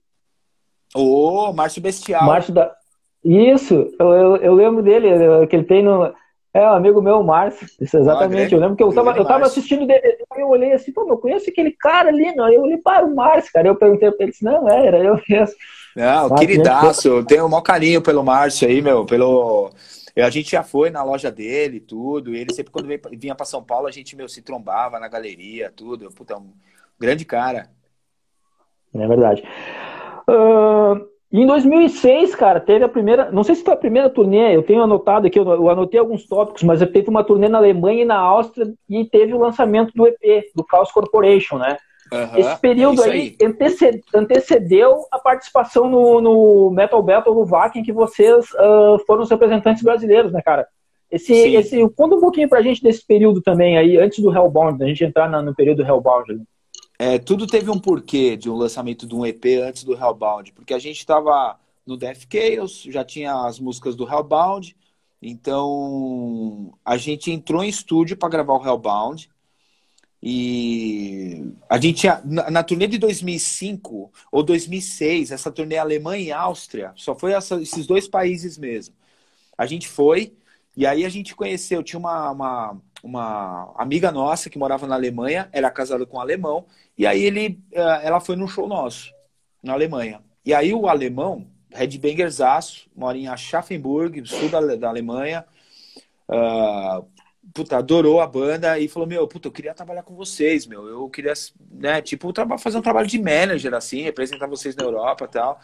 Ô, Márcio Bestial. Márcio da. Isso, eu lembro dele, que ele tem no. É, um amigo meu, o Márcio. Isso, Ah, exatamente. Eu lembro que grande eu tava Márcio. assistindo o DVD e eu olhei assim, pô, eu conheço aquele cara ali, não. Eu olhei para o Márcio, cara. Eu perguntei pra ele, disse, não, era eu mesmo. Não, Márcio, gente boa. queridaço. Eu tenho o maior carinho pelo Márcio aí, meu. A gente já foi na loja dele, tudo. E ele sempre, quando vinha para São Paulo, a gente, meu, se trombava na galeria, tudo. Puta, um grande cara. É verdade. Em 2006, cara, teve a primeira. Não sei se foi a primeira turnê, eu tenho anotado aqui, eu anotei alguns tópicos, mas teve uma turnê na Alemanha e na Áustria e teve o lançamento do EP, do Chaos Corporation, né? Esse Aham, é período isso aí aí. antecedeu a participação no Metal Battle no Wacken, que vocês foram os representantes brasileiros, né, cara? Sim. Conta um pouquinho pra gente desse período também aí, antes do Hellbound, a gente entrar no período do Hellbound. Né? Tudo teve um porquê de um lançamento de um EP antes do Hellbound, porque a gente estava no Death Chaos, já tinha as músicas do Hellbound, então a gente entrou em estúdio para gravar o Hellbound e a gente tinha, na turnê de 2005 ou 2006, essa turnê Alemanha e Áustria, só foi esses dois países mesmo. A gente foi, e aí a gente conheceu, tinha uma amiga nossa que morava na Alemanha, era casada com um alemão, e aí ela foi num show nosso, na Alemanha. E aí o alemão, headbangerzaço, mora em Aschaffenburg, sul da Alemanha, puta, adorou a banda e falou, meu, puta, eu queria trabalhar com vocês, meu. Eu queria, né, tipo, fazer um trabalho de manager, assim, representar vocês na Europa e tal.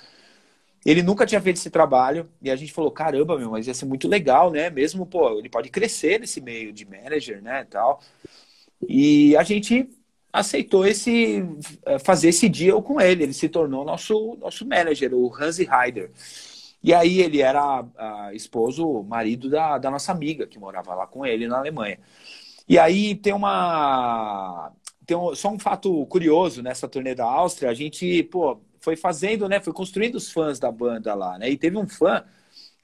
Ele nunca tinha feito esse trabalho e a gente falou, caramba, meu, mas ia ser muito legal, né? Mesmo, pô, ele pode crescer nesse meio de manager, né, e tal. E a gente aceitou fazer esse deal com ele. Ele se tornou nosso manager, o Hansi Heider. E aí ele era esposo, marido da nossa amiga, que morava lá com ele na Alemanha. E aí só um fato curioso nessa turnê da Áustria, a gente, pô, foi fazendo, né? Foi construindo os fãs da banda lá, né? E teve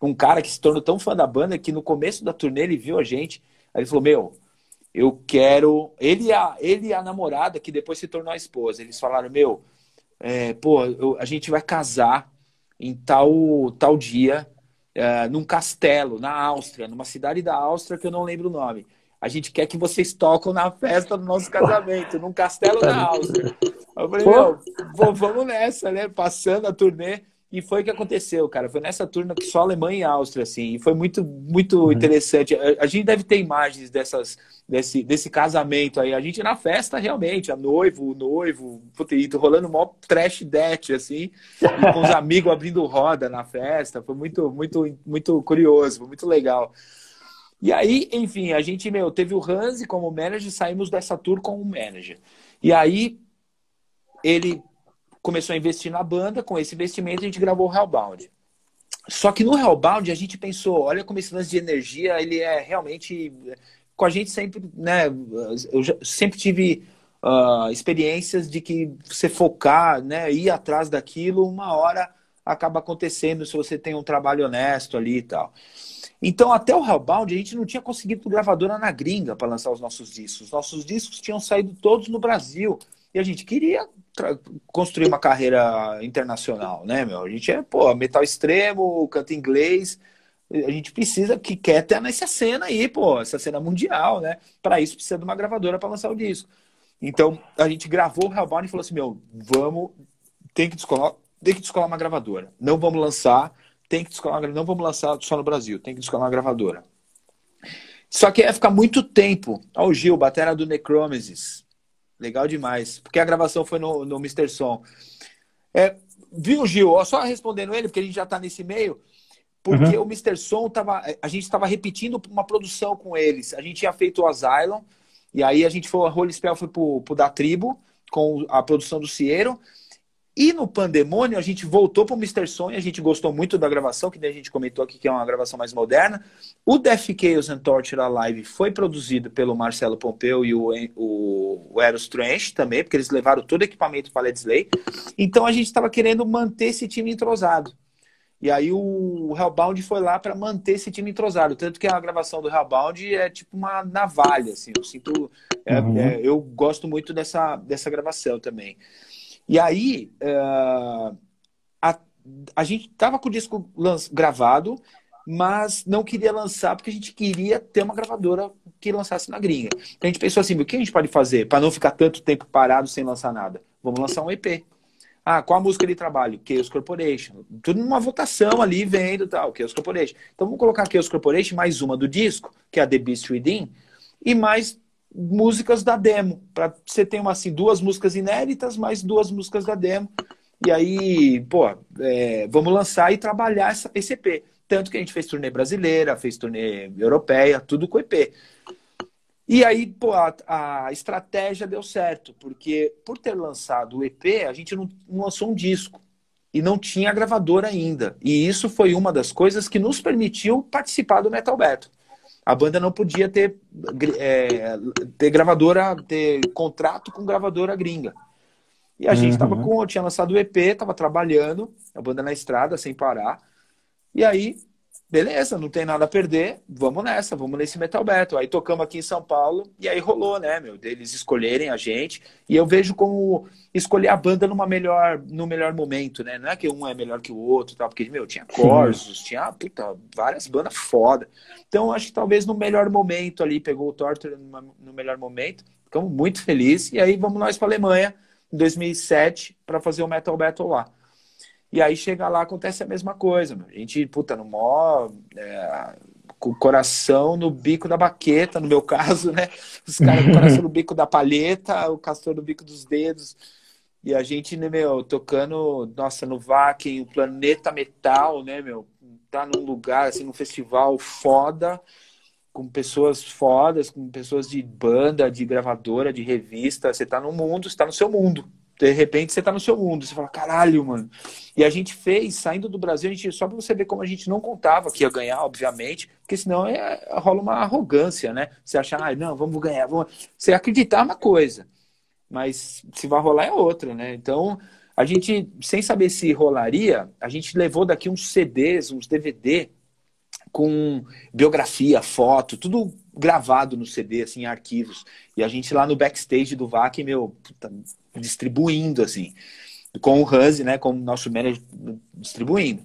um cara que se tornou tão fã da banda que no começo da turnê ele viu a gente, aí ele falou, meu, eu quero. Ele e a namorada, que depois se tornou a esposa, eles falaram, meu, pô, a gente vai casar em tal dia, num castelo, na Áustria, numa cidade da Áustria que eu não lembro o nome. A gente quer que vocês tocam na festa do nosso casamento, num castelo na Áustria. Eu falei, meu, vamos nessa, né? Passando a turnê. E foi o que aconteceu, cara. Foi nessa turnê que só Alemanha e Áustria, assim. E foi muito, muito interessante. A gente deve ter imagens desse casamento aí. A gente na festa, realmente, o noivo, puta, e rolando um maior trash death, assim. E com os amigos abrindo roda na festa. Foi muito, muito, muito curioso, foi muito legal. E aí, enfim, a gente, meu, teve o Hansi como manager, saímos dessa tour como manager. E aí, ele começou a investir na banda, com esse investimento a gente gravou o Hellbound. Só que no Hellbound a gente pensou, olha como esse lance de energia, ele é realmente... Com a gente sempre, né, eu sempre tive experiências de que você focar, né, ir atrás daquilo, uma hora acaba acontecendo se você tem um trabalho honesto ali e tal. Então, até o Hellbound, a gente não tinha conseguido gravadora na gringa para lançar os nossos discos. Os nossos discos tinham saído todos no Brasil. E a gente queria construir uma carreira internacional, né, meu? A gente pô, metal extremo, canta inglês. A gente precisa, que quer ter nessa cena aí, pô, essa cena mundial, né? Para isso precisa de uma gravadora para lançar o disco. Então, a gente gravou o Hellbound e falou assim, meu, tem que descolar uma gravadora. Não vamos lançar, não vamos lançar só no Brasil, tem que descolar uma gravadora. Só que ia ficar muito tempo. Ó, o Gil, batera do Necromesis. Legal demais. Porque a gravação foi no Mr. Som. Viu, Gil? Só respondendo ele, porque a gente já está nesse meio. Porque o Mr. Som, a gente estava repetindo uma produção com eles. A gente tinha feito o Asylum. E aí a gente foi, a Holy Spell foi pro Da Tribo, com a produção do Ciero. E no Pandemônio, a gente voltou para o Mr. Som e a gente gostou muito da gravação, que daí a gente comentou aqui que é uma gravação mais moderna. O Death Chaos and Torture Alive foi produzido pelo Marcelo Pompeu e o Eros Trench também, porque eles levaram todo o equipamento para Let's Play. Então a gente estava querendo manter esse time entrosado. E aí o Hellbound foi lá para manter esse time entrosado. Tanto que a gravação do Hellbound é tipo uma navalha, assim. Eu sinto... eu gosto muito dessa gravação também. E aí, a gente tava com o disco gravado, mas não queria lançar porque a gente queria ter uma gravadora que lançasse na gringa. Então a gente pensou assim, o que a gente pode fazer para não ficar tanto tempo parado sem lançar nada? Vamos lançar um EP. Qual a música de trabalho? Chaos Corporation. Tudo numa votação ali, vendo e tal, Chaos Corporation. Então vamos colocar Chaos Corporation, mais uma do disco, que é a The Beast Within, e mais músicas da demo, para você ter assim, 2 músicas inéditas, mais 2 músicas da demo, e aí, pô, vamos lançar e trabalhar esse EP. Tanto que a gente fez turnê brasileira, fez turnê europeia, tudo com EP. E aí, pô, a estratégia deu certo, porque por ter lançado o EP, a gente não lançou um disco, e não tinha gravadora ainda. E isso foi uma das coisas que nos permitiu participar do Metal Battle. A banda não podia ter gravadora, ter contrato com gravadora gringa. E a gente tinha lançado o EP, tava trabalhando, a banda na estrada, sem parar. E aí, beleza, não tem nada a perder, vamos nesse Metal Battle. Aí tocamos aqui em São Paulo, e aí rolou, né, meu, deles escolherem a gente. E eu vejo como escolher a banda no melhor momento, né? Não é que um é melhor que o outro, tal, porque, meu, tinha Corsos, tinha, várias bandas foda. Então, acho que talvez no melhor momento ali, pegou o Torture no melhor momento. Ficamos muito felizes. E aí, vamos nós para a Alemanha, em 2007, para fazer o Metal Battle lá. E aí chega lá, acontece a mesma coisa. Meu. A gente, no maior com o coração no bico da baqueta, no meu caso, né? Os caras com o coração no bico da palheta, o Castor no bico dos dedos. E a gente, né, meu, tocando, nossa, no Wacken, o Planeta Metal, né, meu? Tá num lugar, assim, num festival foda, com pessoas fodas, com pessoas de banda, de gravadora, de revista. Você tá no mundo, você tá no seu mundo. De repente você tá no seu mundo. Você fala, caralho, mano. E a gente fez, saindo do Brasil, a gente, só pra você ver como a gente não contava que ia ganhar, obviamente, porque senão rola uma arrogância, né? Você achar, ah, não, vamos ganhar. Vamos... Você acreditar é uma coisa, mas se vai rolar é outra, né? Então, a gente, sem saber se rolaria, a gente levou daqui uns CDs, uns DVD com biografia, foto, tudo gravado no CD, assim, em arquivos. E a gente lá no backstage do Wacken, meu, puta, distribuindo, assim, com o Hansi, né, como nosso manager, distribuindo.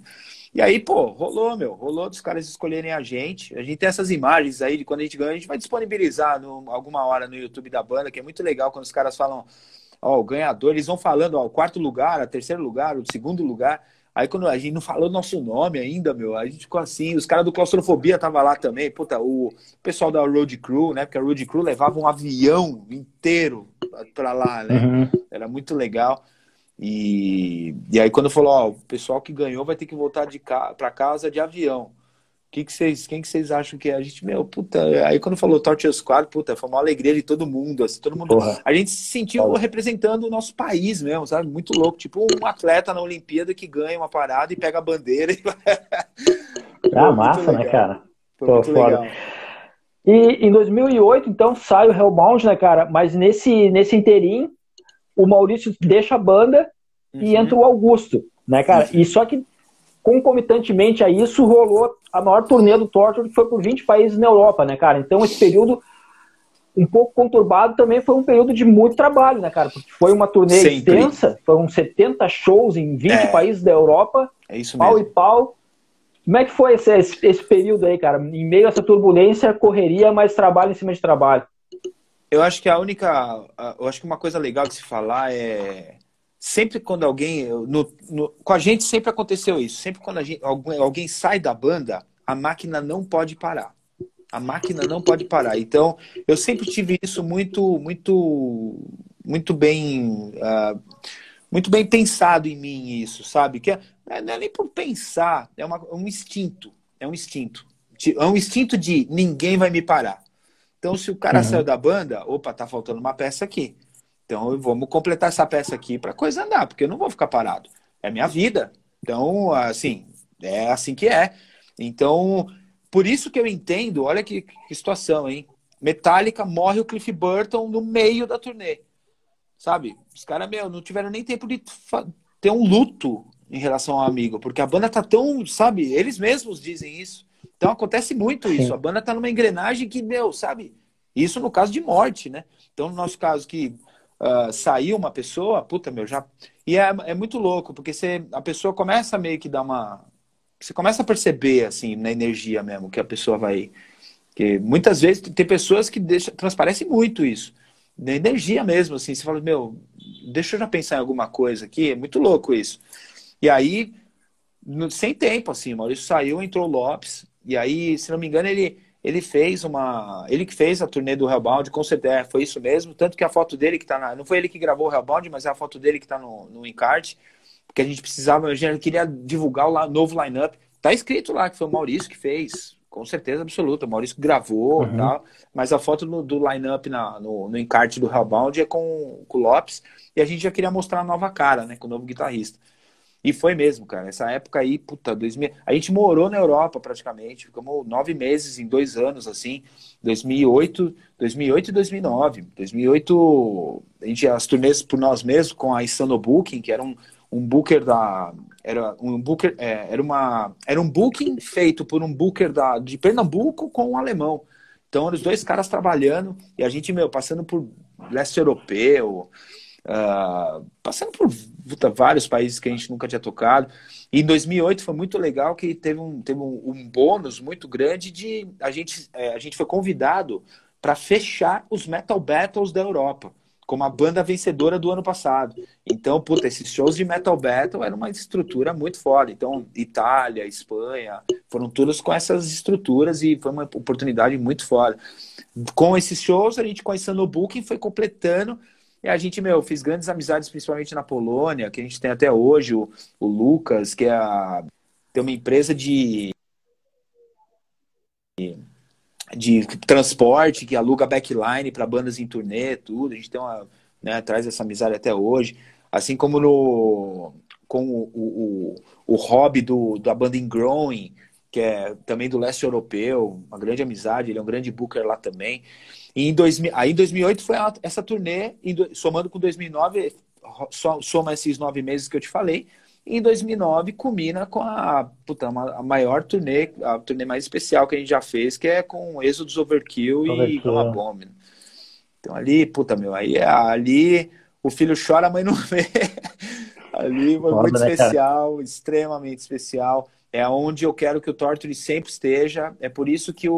E aí, pô, rolou, meu, rolou dos caras escolherem a gente. A gente tem essas imagens aí de quando a gente ganha, a gente vai disponibilizar alguma hora no YouTube da banda, que é muito legal quando os caras falam, ó, o ganhador, eles vão falando, ó, o quarto lugar, o terceiro lugar, o segundo lugar. Aí quando a gente não falou nosso nome ainda, meu, a gente ficou assim, os caras do Claustrofobia tava lá também, puta, o pessoal da Road Crew, né, porque a Road Crew levava um avião inteiro pra lá, né, era muito legal. E aí quando falou, ó, o pessoal que ganhou vai ter que voltar pra casa de avião. Quem que vocês acham que é? A gente, meu, puta. Aí quando falou Torture Squad, puta, foi uma alegria de todo mundo, assim, todo mundo. Porra. A gente se sentiu representando o nosso país mesmo, sabe? Muito louco. Tipo um atleta na Olimpíada que ganha uma parada e pega a bandeira. E... Ah, massa, né, cara? Foi muito foda. legal. E em 2008, então, sai o Hellbound, né, cara? Mas nesse interim, o Maurício deixa a banda e entra o Augusto, né, cara? E só que, concomitantemente a isso, rolou a maior turnê do Torture, que foi por 20 países na Europa, né, cara? Então, esse período um pouco conturbado também foi um período de muito trabalho, né, cara? Porque foi uma turnê extensa, foram 70 shows em 20 países da Europa, é isso pau mesmo. e pau. Como é que foi esse período aí, cara? Em meio a essa turbulência, correria, mas trabalho em cima de trabalho. Eu acho que eu acho que uma coisa legal de se falar é sempre quando alguém, com a gente sempre aconteceu isso, sempre quando alguém sai da banda, a máquina não pode parar. A máquina não pode parar. Então, eu sempre tive isso muito bem, muito bem pensado em mim, isso, sabe? Que não é nem por pensar, é um instinto. É um instinto. É um instinto de ninguém vai me parar. Então, se o cara saiu da banda, opa, tá faltando uma peça aqui. Então, vamos completar essa peça aqui para a coisa andar, porque eu não vou ficar parado. É minha vida. Então, assim, é assim que é. Então, por isso que eu entendo, olha que situação, hein? Metallica morre o Cliff Burton no meio da turnê. Sabe? Os caras, meu, não tiveram nem tempo de ter um luto em relação ao amigo, porque a banda tá tão, sabe? Eles mesmos dizem isso. Então acontece muito isso. A banda tá numa engrenagem que, meu, sabe? Isso no caso de morte, né? Então, no nosso caso que saiu uma pessoa, puta, meu, já... E é muito louco, porque a pessoa começa meio que dar uma... Você começa a perceber, assim, na energia mesmo, que a pessoa vai... Que muitas vezes tem pessoas que transparece muito isso. Na energia mesmo, assim. Você fala, meu, deixa eu já pensar em alguma coisa aqui. É muito louco isso. E aí, sem tempo, assim, o Maurício saiu, entrou o Lopes. E aí, se não me engano, ele fez ele que fez a turnê do Hellbound, com certeza, foi isso mesmo, tanto que a foto dele que tá não foi ele que gravou o Hellbound, mas é a foto dele que tá no encarte, porque a gente queria divulgar o novo line-up, tá escrito lá que foi o Maurício que fez, com certeza absoluta, o Maurício gravou e tal, mas a foto do line-up no encarte do Hellbound é com o Lopes, e a gente já queria mostrar a nova cara, né, com o novo guitarrista. E foi mesmo, cara. Essa época aí, puta, 2000... A gente morou na Europa praticamente. Ficamos 9 meses em 2 anos, assim. 2008 e 2009. 2008, as turnês por nós mesmos, com a Insano Booking, que era um booker da... Era um booking feito por um booker de Pernambuco com um alemão. Então, eram os dois caras trabalhando. E a gente, meu, passando por leste europeu... passando por vários países que a gente nunca tinha tocado. E em 2008 foi muito legal que teve um bônus muito grande a gente foi convidado para fechar os Metal Battles da Europa. como a banda vencedora do ano passado. Então, puta, esses shows de Metal Battle era uma estrutura muito foda. Então, Itália, Espanha, foram todos com essas estruturas e foi uma oportunidade muito foda. Com esses shows, a gente conhecendo o Booking, foi completando. E a gente, fez grandes amizades, principalmente na Polônia, que a gente tem até hoje, o Lucas, que tem uma empresa de transporte que aluga backline para bandas em turnê, tudo. A gente tem traz essa amizade até hoje. Assim como com o Rob da banda Ingrowing, que é também do leste europeu, uma grande amizade, ele é um grande booker lá também. E em 2008 foi essa turnê, somando com 2009, soma esses 9 meses que eu te falei. E em 2009 culmina com a maior turnê, a turnê mais especial que a gente já fez, que é com Exodus, Overkill e Gamma Bomb. Então ali, ali o filho chora, a mãe não vê. Ali foi muito especial, extremamente especial. É onde eu quero que o Torture sempre esteja. É por isso que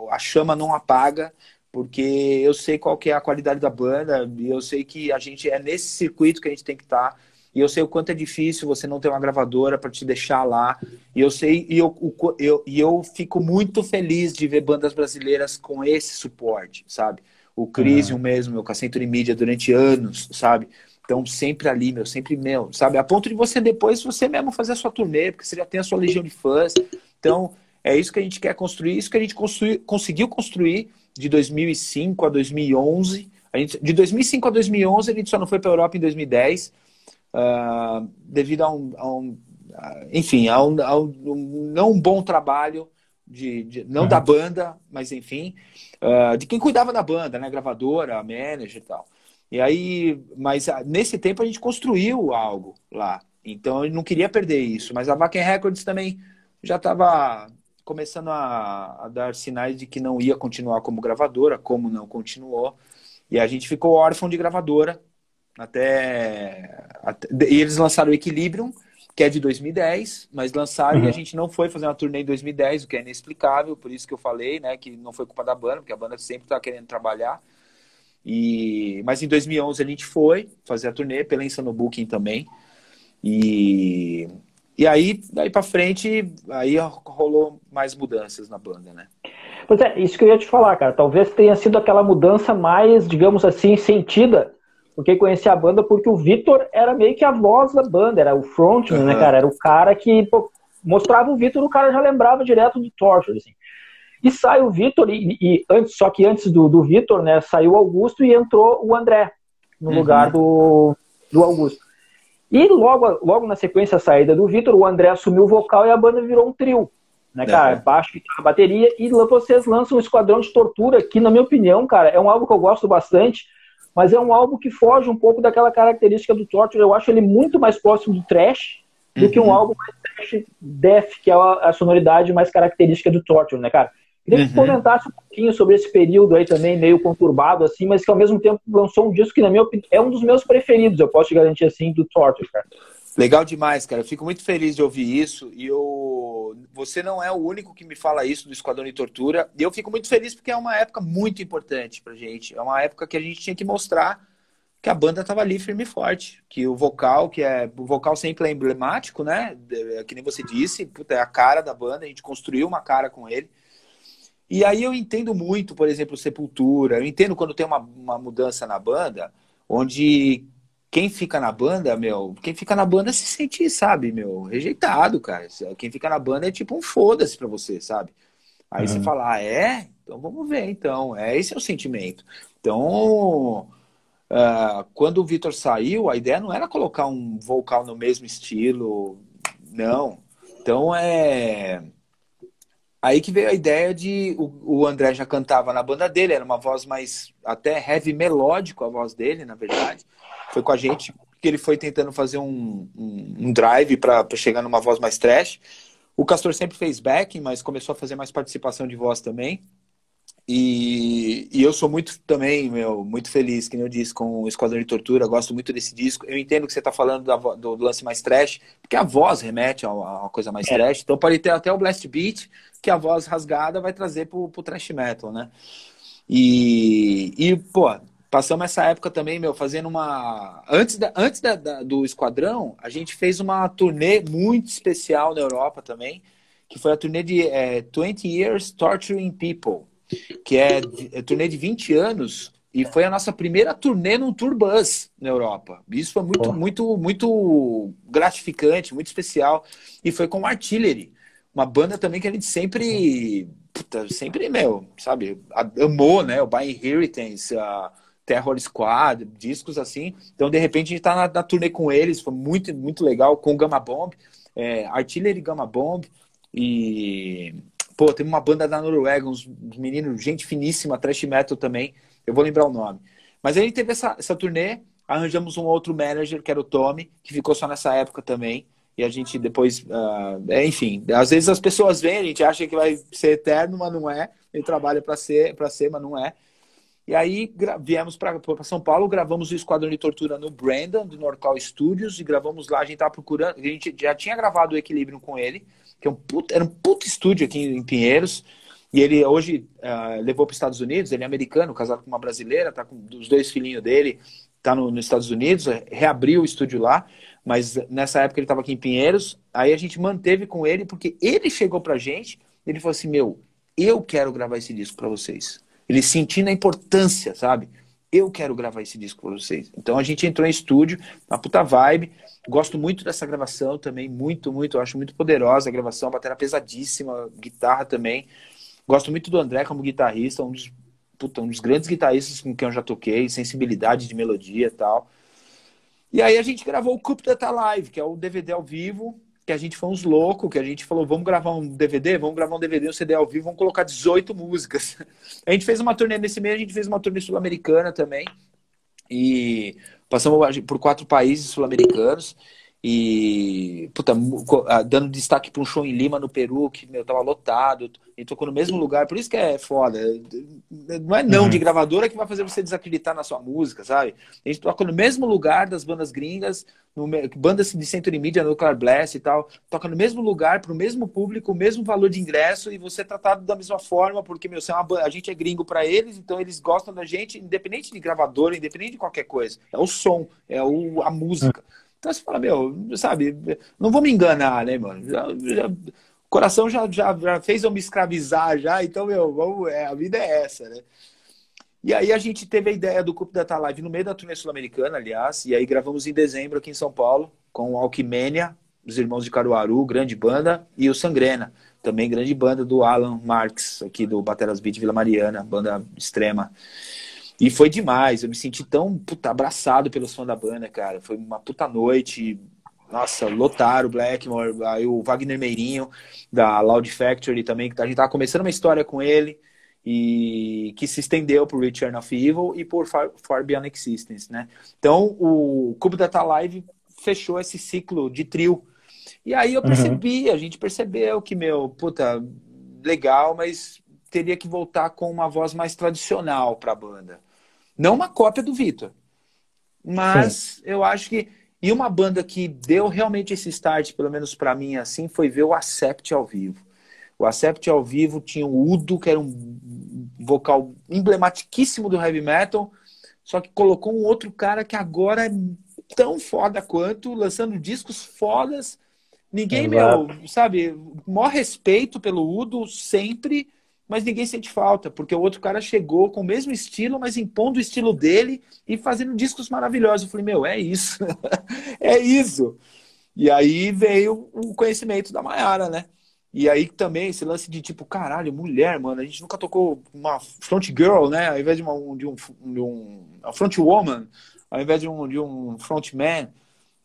a chama não apaga, porque eu sei qual que é a qualidade da banda e eu sei que a gente é nesse circuito que a gente tem que estar. E eu sei o quanto é difícil você não ter uma gravadora para te deixar lá. E eu sei, eu fico muito feliz de ver bandas brasileiras com esse suporte, sabe? O Crisium mesmo, meu, com a Century Media durante anos, sabe? Então, sempre ali, sabe? A ponto de você depois, você mesmo fazer a sua turnê, porque você já tem a sua legião de fãs. Então, é isso que a gente quer construir, isso que a gente conseguiu construir de 2005 a 2011. De 2005 a 2011, a gente só não foi para a Europa em 2010, devido a um não bom trabalho, não da banda, mas enfim, de quem cuidava da banda, né? Gravadora, manager e tal. E aí, mas nesse tempo a gente construiu algo lá. Então eu não queria perder isso. Mas a Wacken Records também já estava começando a dar sinais de que não ia continuar como gravadora, como não continuou. E a gente ficou órfão de gravadora. E eles lançaram o Equilibrium, que é de 2010, mas lançaram e a gente não foi fazer uma turnê em 2010, o que é inexplicável. Por isso que eu falei, né, que não foi culpa da banda, porque a banda sempre estava querendo trabalhar. Mas em 2011 a gente foi fazer a turnê pela Insano Booking também. E aí, daí pra frente, aí rolou mais mudanças na banda, né? Pois é, isso que eu ia te falar, cara. Talvez tenha sido aquela mudança mais, digamos assim, sentida, porque conheci a banda porque o Vitor era meio que a voz da banda, era o frontman, né, cara? Era o cara que mostrava o Vitor, o cara já lembrava direto do Torture, assim. E sai o Vitor, só que antes do Vitor, né, saiu o Augusto e entrou o André no lugar do Augusto. E logo na sequência, a saída do Vitor, o André assumiu o vocal e a banda virou um trio, né, cara? Baixo, guitarra, bateria, e vocês lançam o Esquadrão de Tortura, que, na minha opinião, cara, é um álbum que eu gosto bastante, mas é um álbum que foge um pouco daquela característica do Torture. Eu acho ele muito mais próximo do thrash do que um álbum mais thrash death, que é a sonoridade mais característica do Torture, né, cara? Queria que comentasse um pouquinho sobre esse período aí também, meio conturbado, assim, mas que ao mesmo tempo lançou um disco que, na minha opinião, é um dos meus preferidos, eu posso te garantir assim, do Torture, cara. Legal demais, cara. Eu fico muito feliz de ouvir isso. E você não é o único que me fala isso do Esquadrão de Tortura. E eu fico muito feliz porque é uma época muito importante pra gente. É uma época que a gente tinha que mostrar que a banda tava ali firme e forte. Que o vocal sempre é emblemático, né? Que nem você disse, puta, é a cara da banda. A gente construiu uma cara com ele. E aí eu entendo muito, por exemplo, Sepultura. Eu entendo quando tem uma mudança na banda, onde quem fica na banda, se sente, sabe, rejeitado, cara. Quem fica na banda é tipo um foda-se pra você, sabe? Aí você fala, Então vamos ver, então. Esse é o sentimento. Então, quando o Vitor saiu, a ideia não era colocar um vocal no mesmo estilo, não. Então aí que veio a ideia de... O André já cantava na banda dele, era uma voz mais até heavy melódico, a voz dele, na verdade. Foi com a gente que ele foi tentando fazer um drive para chegar numa voz mais trash. O Castor sempre fez backing, mas começou a fazer mais participação de voz também. E eu sou muito também, muito feliz, que nem eu disse, com o Esquadrão de Tortura. Gosto muito desse disco. Eu entendo que você está falando do lance mais trash, porque a voz remete a uma coisa mais trash. Então pode ter até o blast beat, que a voz rasgada vai trazer pro thrash metal, né? Pô, passamos essa época também, meu, fazendo uma... do Esquadrão, a gente fez uma turnê muito especial na Europa também, que foi a turnê de 20 Years Torturing People, que é turnê de 20 anos, e foi a nossa primeira turnê num tour bus na Europa. Isso foi muito, muito, muito gratificante, muito especial. E foi com o Artillery, uma banda também que a gente sempre, sempre, meu, sabe, amou, né? O By Inheritance, a Terror Squad, discos assim. Então, de repente, a gente tá na turnê com eles, foi muito, muito legal, com o Gamma Bomb, Artillery, Gamma Bomb, e... Pô, tem uma banda da Noruega, uns meninos, gente finíssima, thrash metal também. Eu vou lembrar o nome. Mas aí teve essa turnê, arranjamos um outro manager, que era o Tommy, que ficou só nessa época também. E a gente depois... enfim, às vezes as pessoas vêm, a gente acha que vai ser eterno, mas não é. Ele trabalha para ser, mas não é. E aí viemos para São Paulo, gravamos o Esquadrão de Tortura no Brandon, do Norcal Studios, e gravamos lá, a gente tava procurando... A gente já tinha gravado o Equilíbrio com ele, que era um puto estúdio aqui em Pinheiros, e ele hoje levou para os Estados Unidos, ele é americano, casado com uma brasileira, tá com os 2 filhinhos dele, tá nos Estados Unidos, reabriu o estúdio lá, mas nessa época ele estava aqui em Pinheiros, aí a gente manteve com ele, porque ele chegou pra gente, ele falou assim, meu, eu quero gravar esse disco para vocês. Ele sentindo a importância, sabe? Eu quero gravar esse disco para vocês. Então a gente entrou em estúdio, uma puta vibe. Gosto muito dessa gravação também, muito, muito. Eu acho muito poderosa a gravação, a bateria pesadíssima, guitarra também. Gosto muito do André como guitarrista, um dos grandes guitarristas com quem eu já toquei, sensibilidade de melodia e tal. E aí a gente gravou o Coup d'Etat Live, que é o DVD ao vivo, que a gente foi uns loucos, que a gente falou, vamos gravar um DVD, um CD ao vivo, vamos colocar 18 músicas. A gente fez uma turnê nesse mês, a gente fez uma turnê sul-americana também, e passamos por 4 países sul-americanos, e puta, dando destaque para um show em Lima, no Peru, que meu, tava lotado, e tocou no mesmo lugar, por isso que é foda. Não é não de gravadora que vai fazer você desacreditar na sua música, sabe? A gente toca no mesmo lugar das bandas gringas, bandas de Century Media, Nuclear Blast e tal, toca no mesmo lugar, para o mesmo público, o mesmo valor de ingresso, e você é tratado da mesma forma, porque meu, a gente é gringo para eles, então eles gostam da gente, independente de gravadora, independente de qualquer coisa. É o som, a música. Então você fala, meu, sabe, não vou me enganar, né, mano? O coração já fez eu me escravizar já, então, meu, a vida é essa, né? E aí a gente teve a ideia do Coup d'Etat Live no meio da turnê sul-americana, aliás, e aí gravamos em dezembro aqui em São Paulo, com o Alquimênia, os Irmãos de Caruaru, grande banda, e o Sangrena, também grande banda do Alan Marques, aqui do Bateras Beat Vila Mariana, banda extrema. E foi demais, eu me senti tão abraçado pelos fãs da banda, cara. Foi uma puta noite, nossa, lotaram o Blackmore, aí o Wagner Meirinho, da Loud Factory também, que a gente tava começando uma história com ele, e que se estendeu por Return of Evil e por Far Beyond Existence, né? Então, o Coup d'Etat Live fechou esse ciclo de trio. E aí eu percebi, a gente percebeu que, meu, puta, legal, mas teria que voltar com uma voz mais tradicional pra banda. Não uma cópia do Vitor, mas sim, eu acho que... E uma banda que deu realmente esse start, pelo menos pra mim, assim, foi ver o Accept ao vivo. O Accept ao vivo tinha o Udo, que era um vocal emblematiquíssimo do heavy metal, só que colocou um outro cara que agora é tão foda quanto, lançando discos fodas. Ninguém, meu, sabe, maior respeito pelo Udo sempre, mas ninguém sente falta, porque o outro cara chegou com o mesmo estilo, mas impondo o estilo dele e fazendo discos maravilhosos. Eu falei, meu, é isso. É isso. E aí veio o conhecimento da Mayara, né? E aí também esse lance de tipo, caralho, mulher, mano, a gente nunca tocou uma front girl, né? Ao invés de uma front woman, ao invés de um frontman,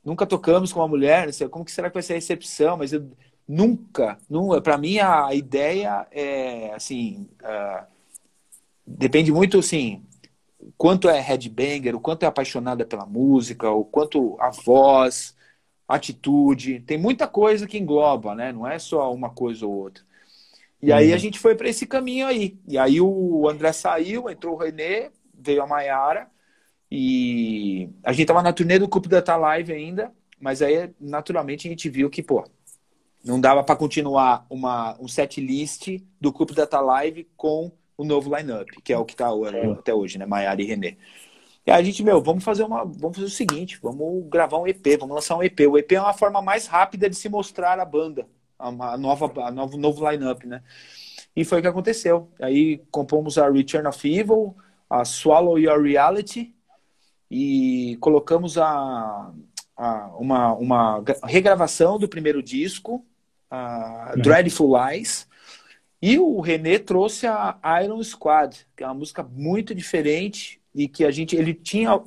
nunca tocamos com uma mulher, não sei, como que será que vai ser a recepção? Mas eu nunca, para mim a ideia é assim, depende muito assim, quanto é headbanger, o quanto é apaixonada pela música, o quanto a voz, atitude, tem muita coisa que engloba, né? Não é só uma coisa ou outra. E aí a gente foi para esse caminho aí. E aí o André saiu, entrou o René, veio a Mayara, e a gente tava na turnê do Coup d'Etat Live ainda, mas aí naturalmente a gente viu que, pô, não dava para continuar um set list do Coup d'Etat Live com o novo line-up, que é o que tá até hoje, né? Mayara e René. E a gente, vamos fazer o seguinte, vamos gravar um EP, vamos lançar um EP. O EP é uma forma mais rápida de se mostrar a banda, novo line-up, né? E foi o que aconteceu. Aí compomos a Return of Evil, a Swallow Your Reality e colocamos uma regravação do primeiro disco, a Dreadful Lies, e o René trouxe a Iron Squad, que é uma música muito diferente e que ele tinha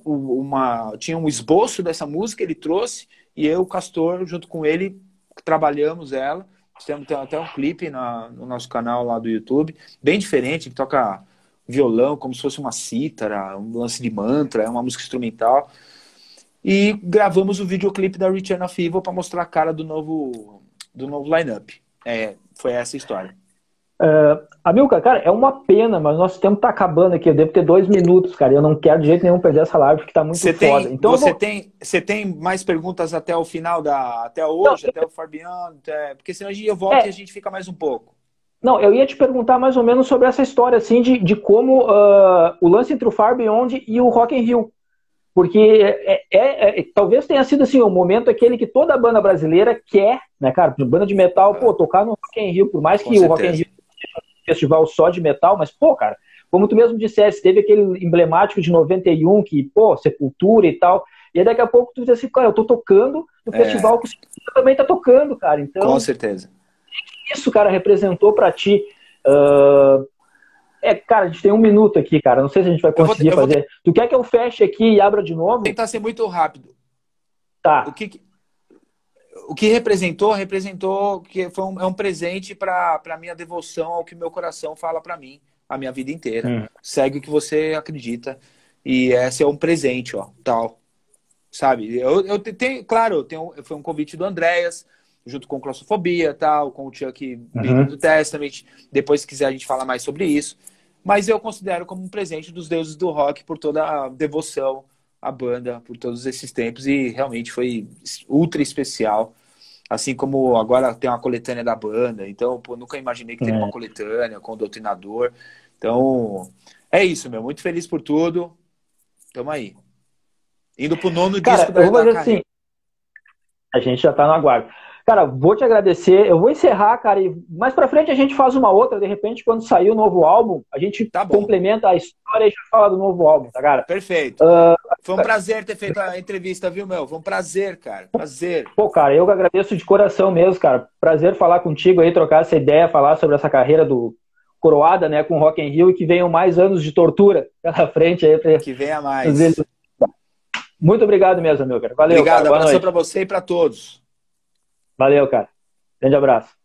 um esboço dessa música, ele trouxe, e eu, o Castor, junto com ele, trabalhamos ela. Tem até um clipe no nosso canal lá do YouTube, bem diferente, que toca violão como se fosse uma cítara, um lance de mantra, é uma música instrumental. E gravamos o videoclipe da Return of Evil para mostrar a cara do novo line-up. Foi essa a história. Amilcar, cara, é uma pena, mas nosso tempo tá acabando aqui. Eu devo ter 2 minutos, cara. E eu não quero de jeito nenhum perder essa live, porque tá muito foda. Então, você tem mais perguntas até o final até hoje, até o Fabiano? Porque senão eu volto e a gente fica mais um pouco. Não, eu ia te perguntar mais ou menos sobre essa história, assim, de como o lance entre o Far Beyond e o Rock in Rio. Porque talvez tenha sido assim, o momento aquele que toda banda brasileira quer, né, cara? Banda de metal, tocar no Rock in Rio, por mais que o Rock in Rio festival só de metal, mas, cara, como tu mesmo disseste, teve aquele emblemático de 91, que, Sepultura e tal, e aí daqui a pouco tu diz assim, cara, eu tô tocando no festival que o Sepultura também tá tocando, cara, então... Com certeza. Isso, cara, representou pra ti... cara, a gente tem 1 minuto aqui, cara, não sei se a gente vai conseguir fazer. Tu quer que eu feche aqui e abra de novo? Vou tentar ser muito rápido. Tá. O que representou que é um presente para minha devoção ao que meu coração fala para mim a minha vida inteira. Segue o que você acredita e esse é um presente, tal. Sabe? Eu tenho, claro, foi um convite do Andreas, junto com Claustrofobia, tal, com o Chuck do Testament. Depois, se quiser, a gente fala mais sobre isso. Mas eu considero como um presente dos deuses do rock por toda a devoção à banda por todos esses tempos e realmente foi ultra especial. Assim como agora tem uma coletânea da banda, então, nunca imaginei que teria uma coletânea com o Doutrinador. Então, é isso, muito feliz por tudo. Tamo aí. Indo pro 9º disco da carreira. Assim, a gente já tá no aguardo. Cara, vou te agradecer. Eu vou encerrar, cara, e mais pra frente a gente faz uma outra. De repente, quando sair o novo álbum, a gente complementa a história e já fala do novo álbum, tá, cara? Perfeito. Foi um prazer ter feito a entrevista, viu, Foi um prazer, cara. Prazer. Cara, eu que agradeço de coração mesmo, cara. Prazer falar contigo aí, trocar essa ideia, falar sobre essa carreira do Coroada, né, com o Rock in Rio e que venham mais anos de tortura pela frente aí. Que venha mais. Muito obrigado mesmo, meu cara. Valeu, obrigado, cara. Abração pra você e pra todos. Valeu, cara. Grande abraço.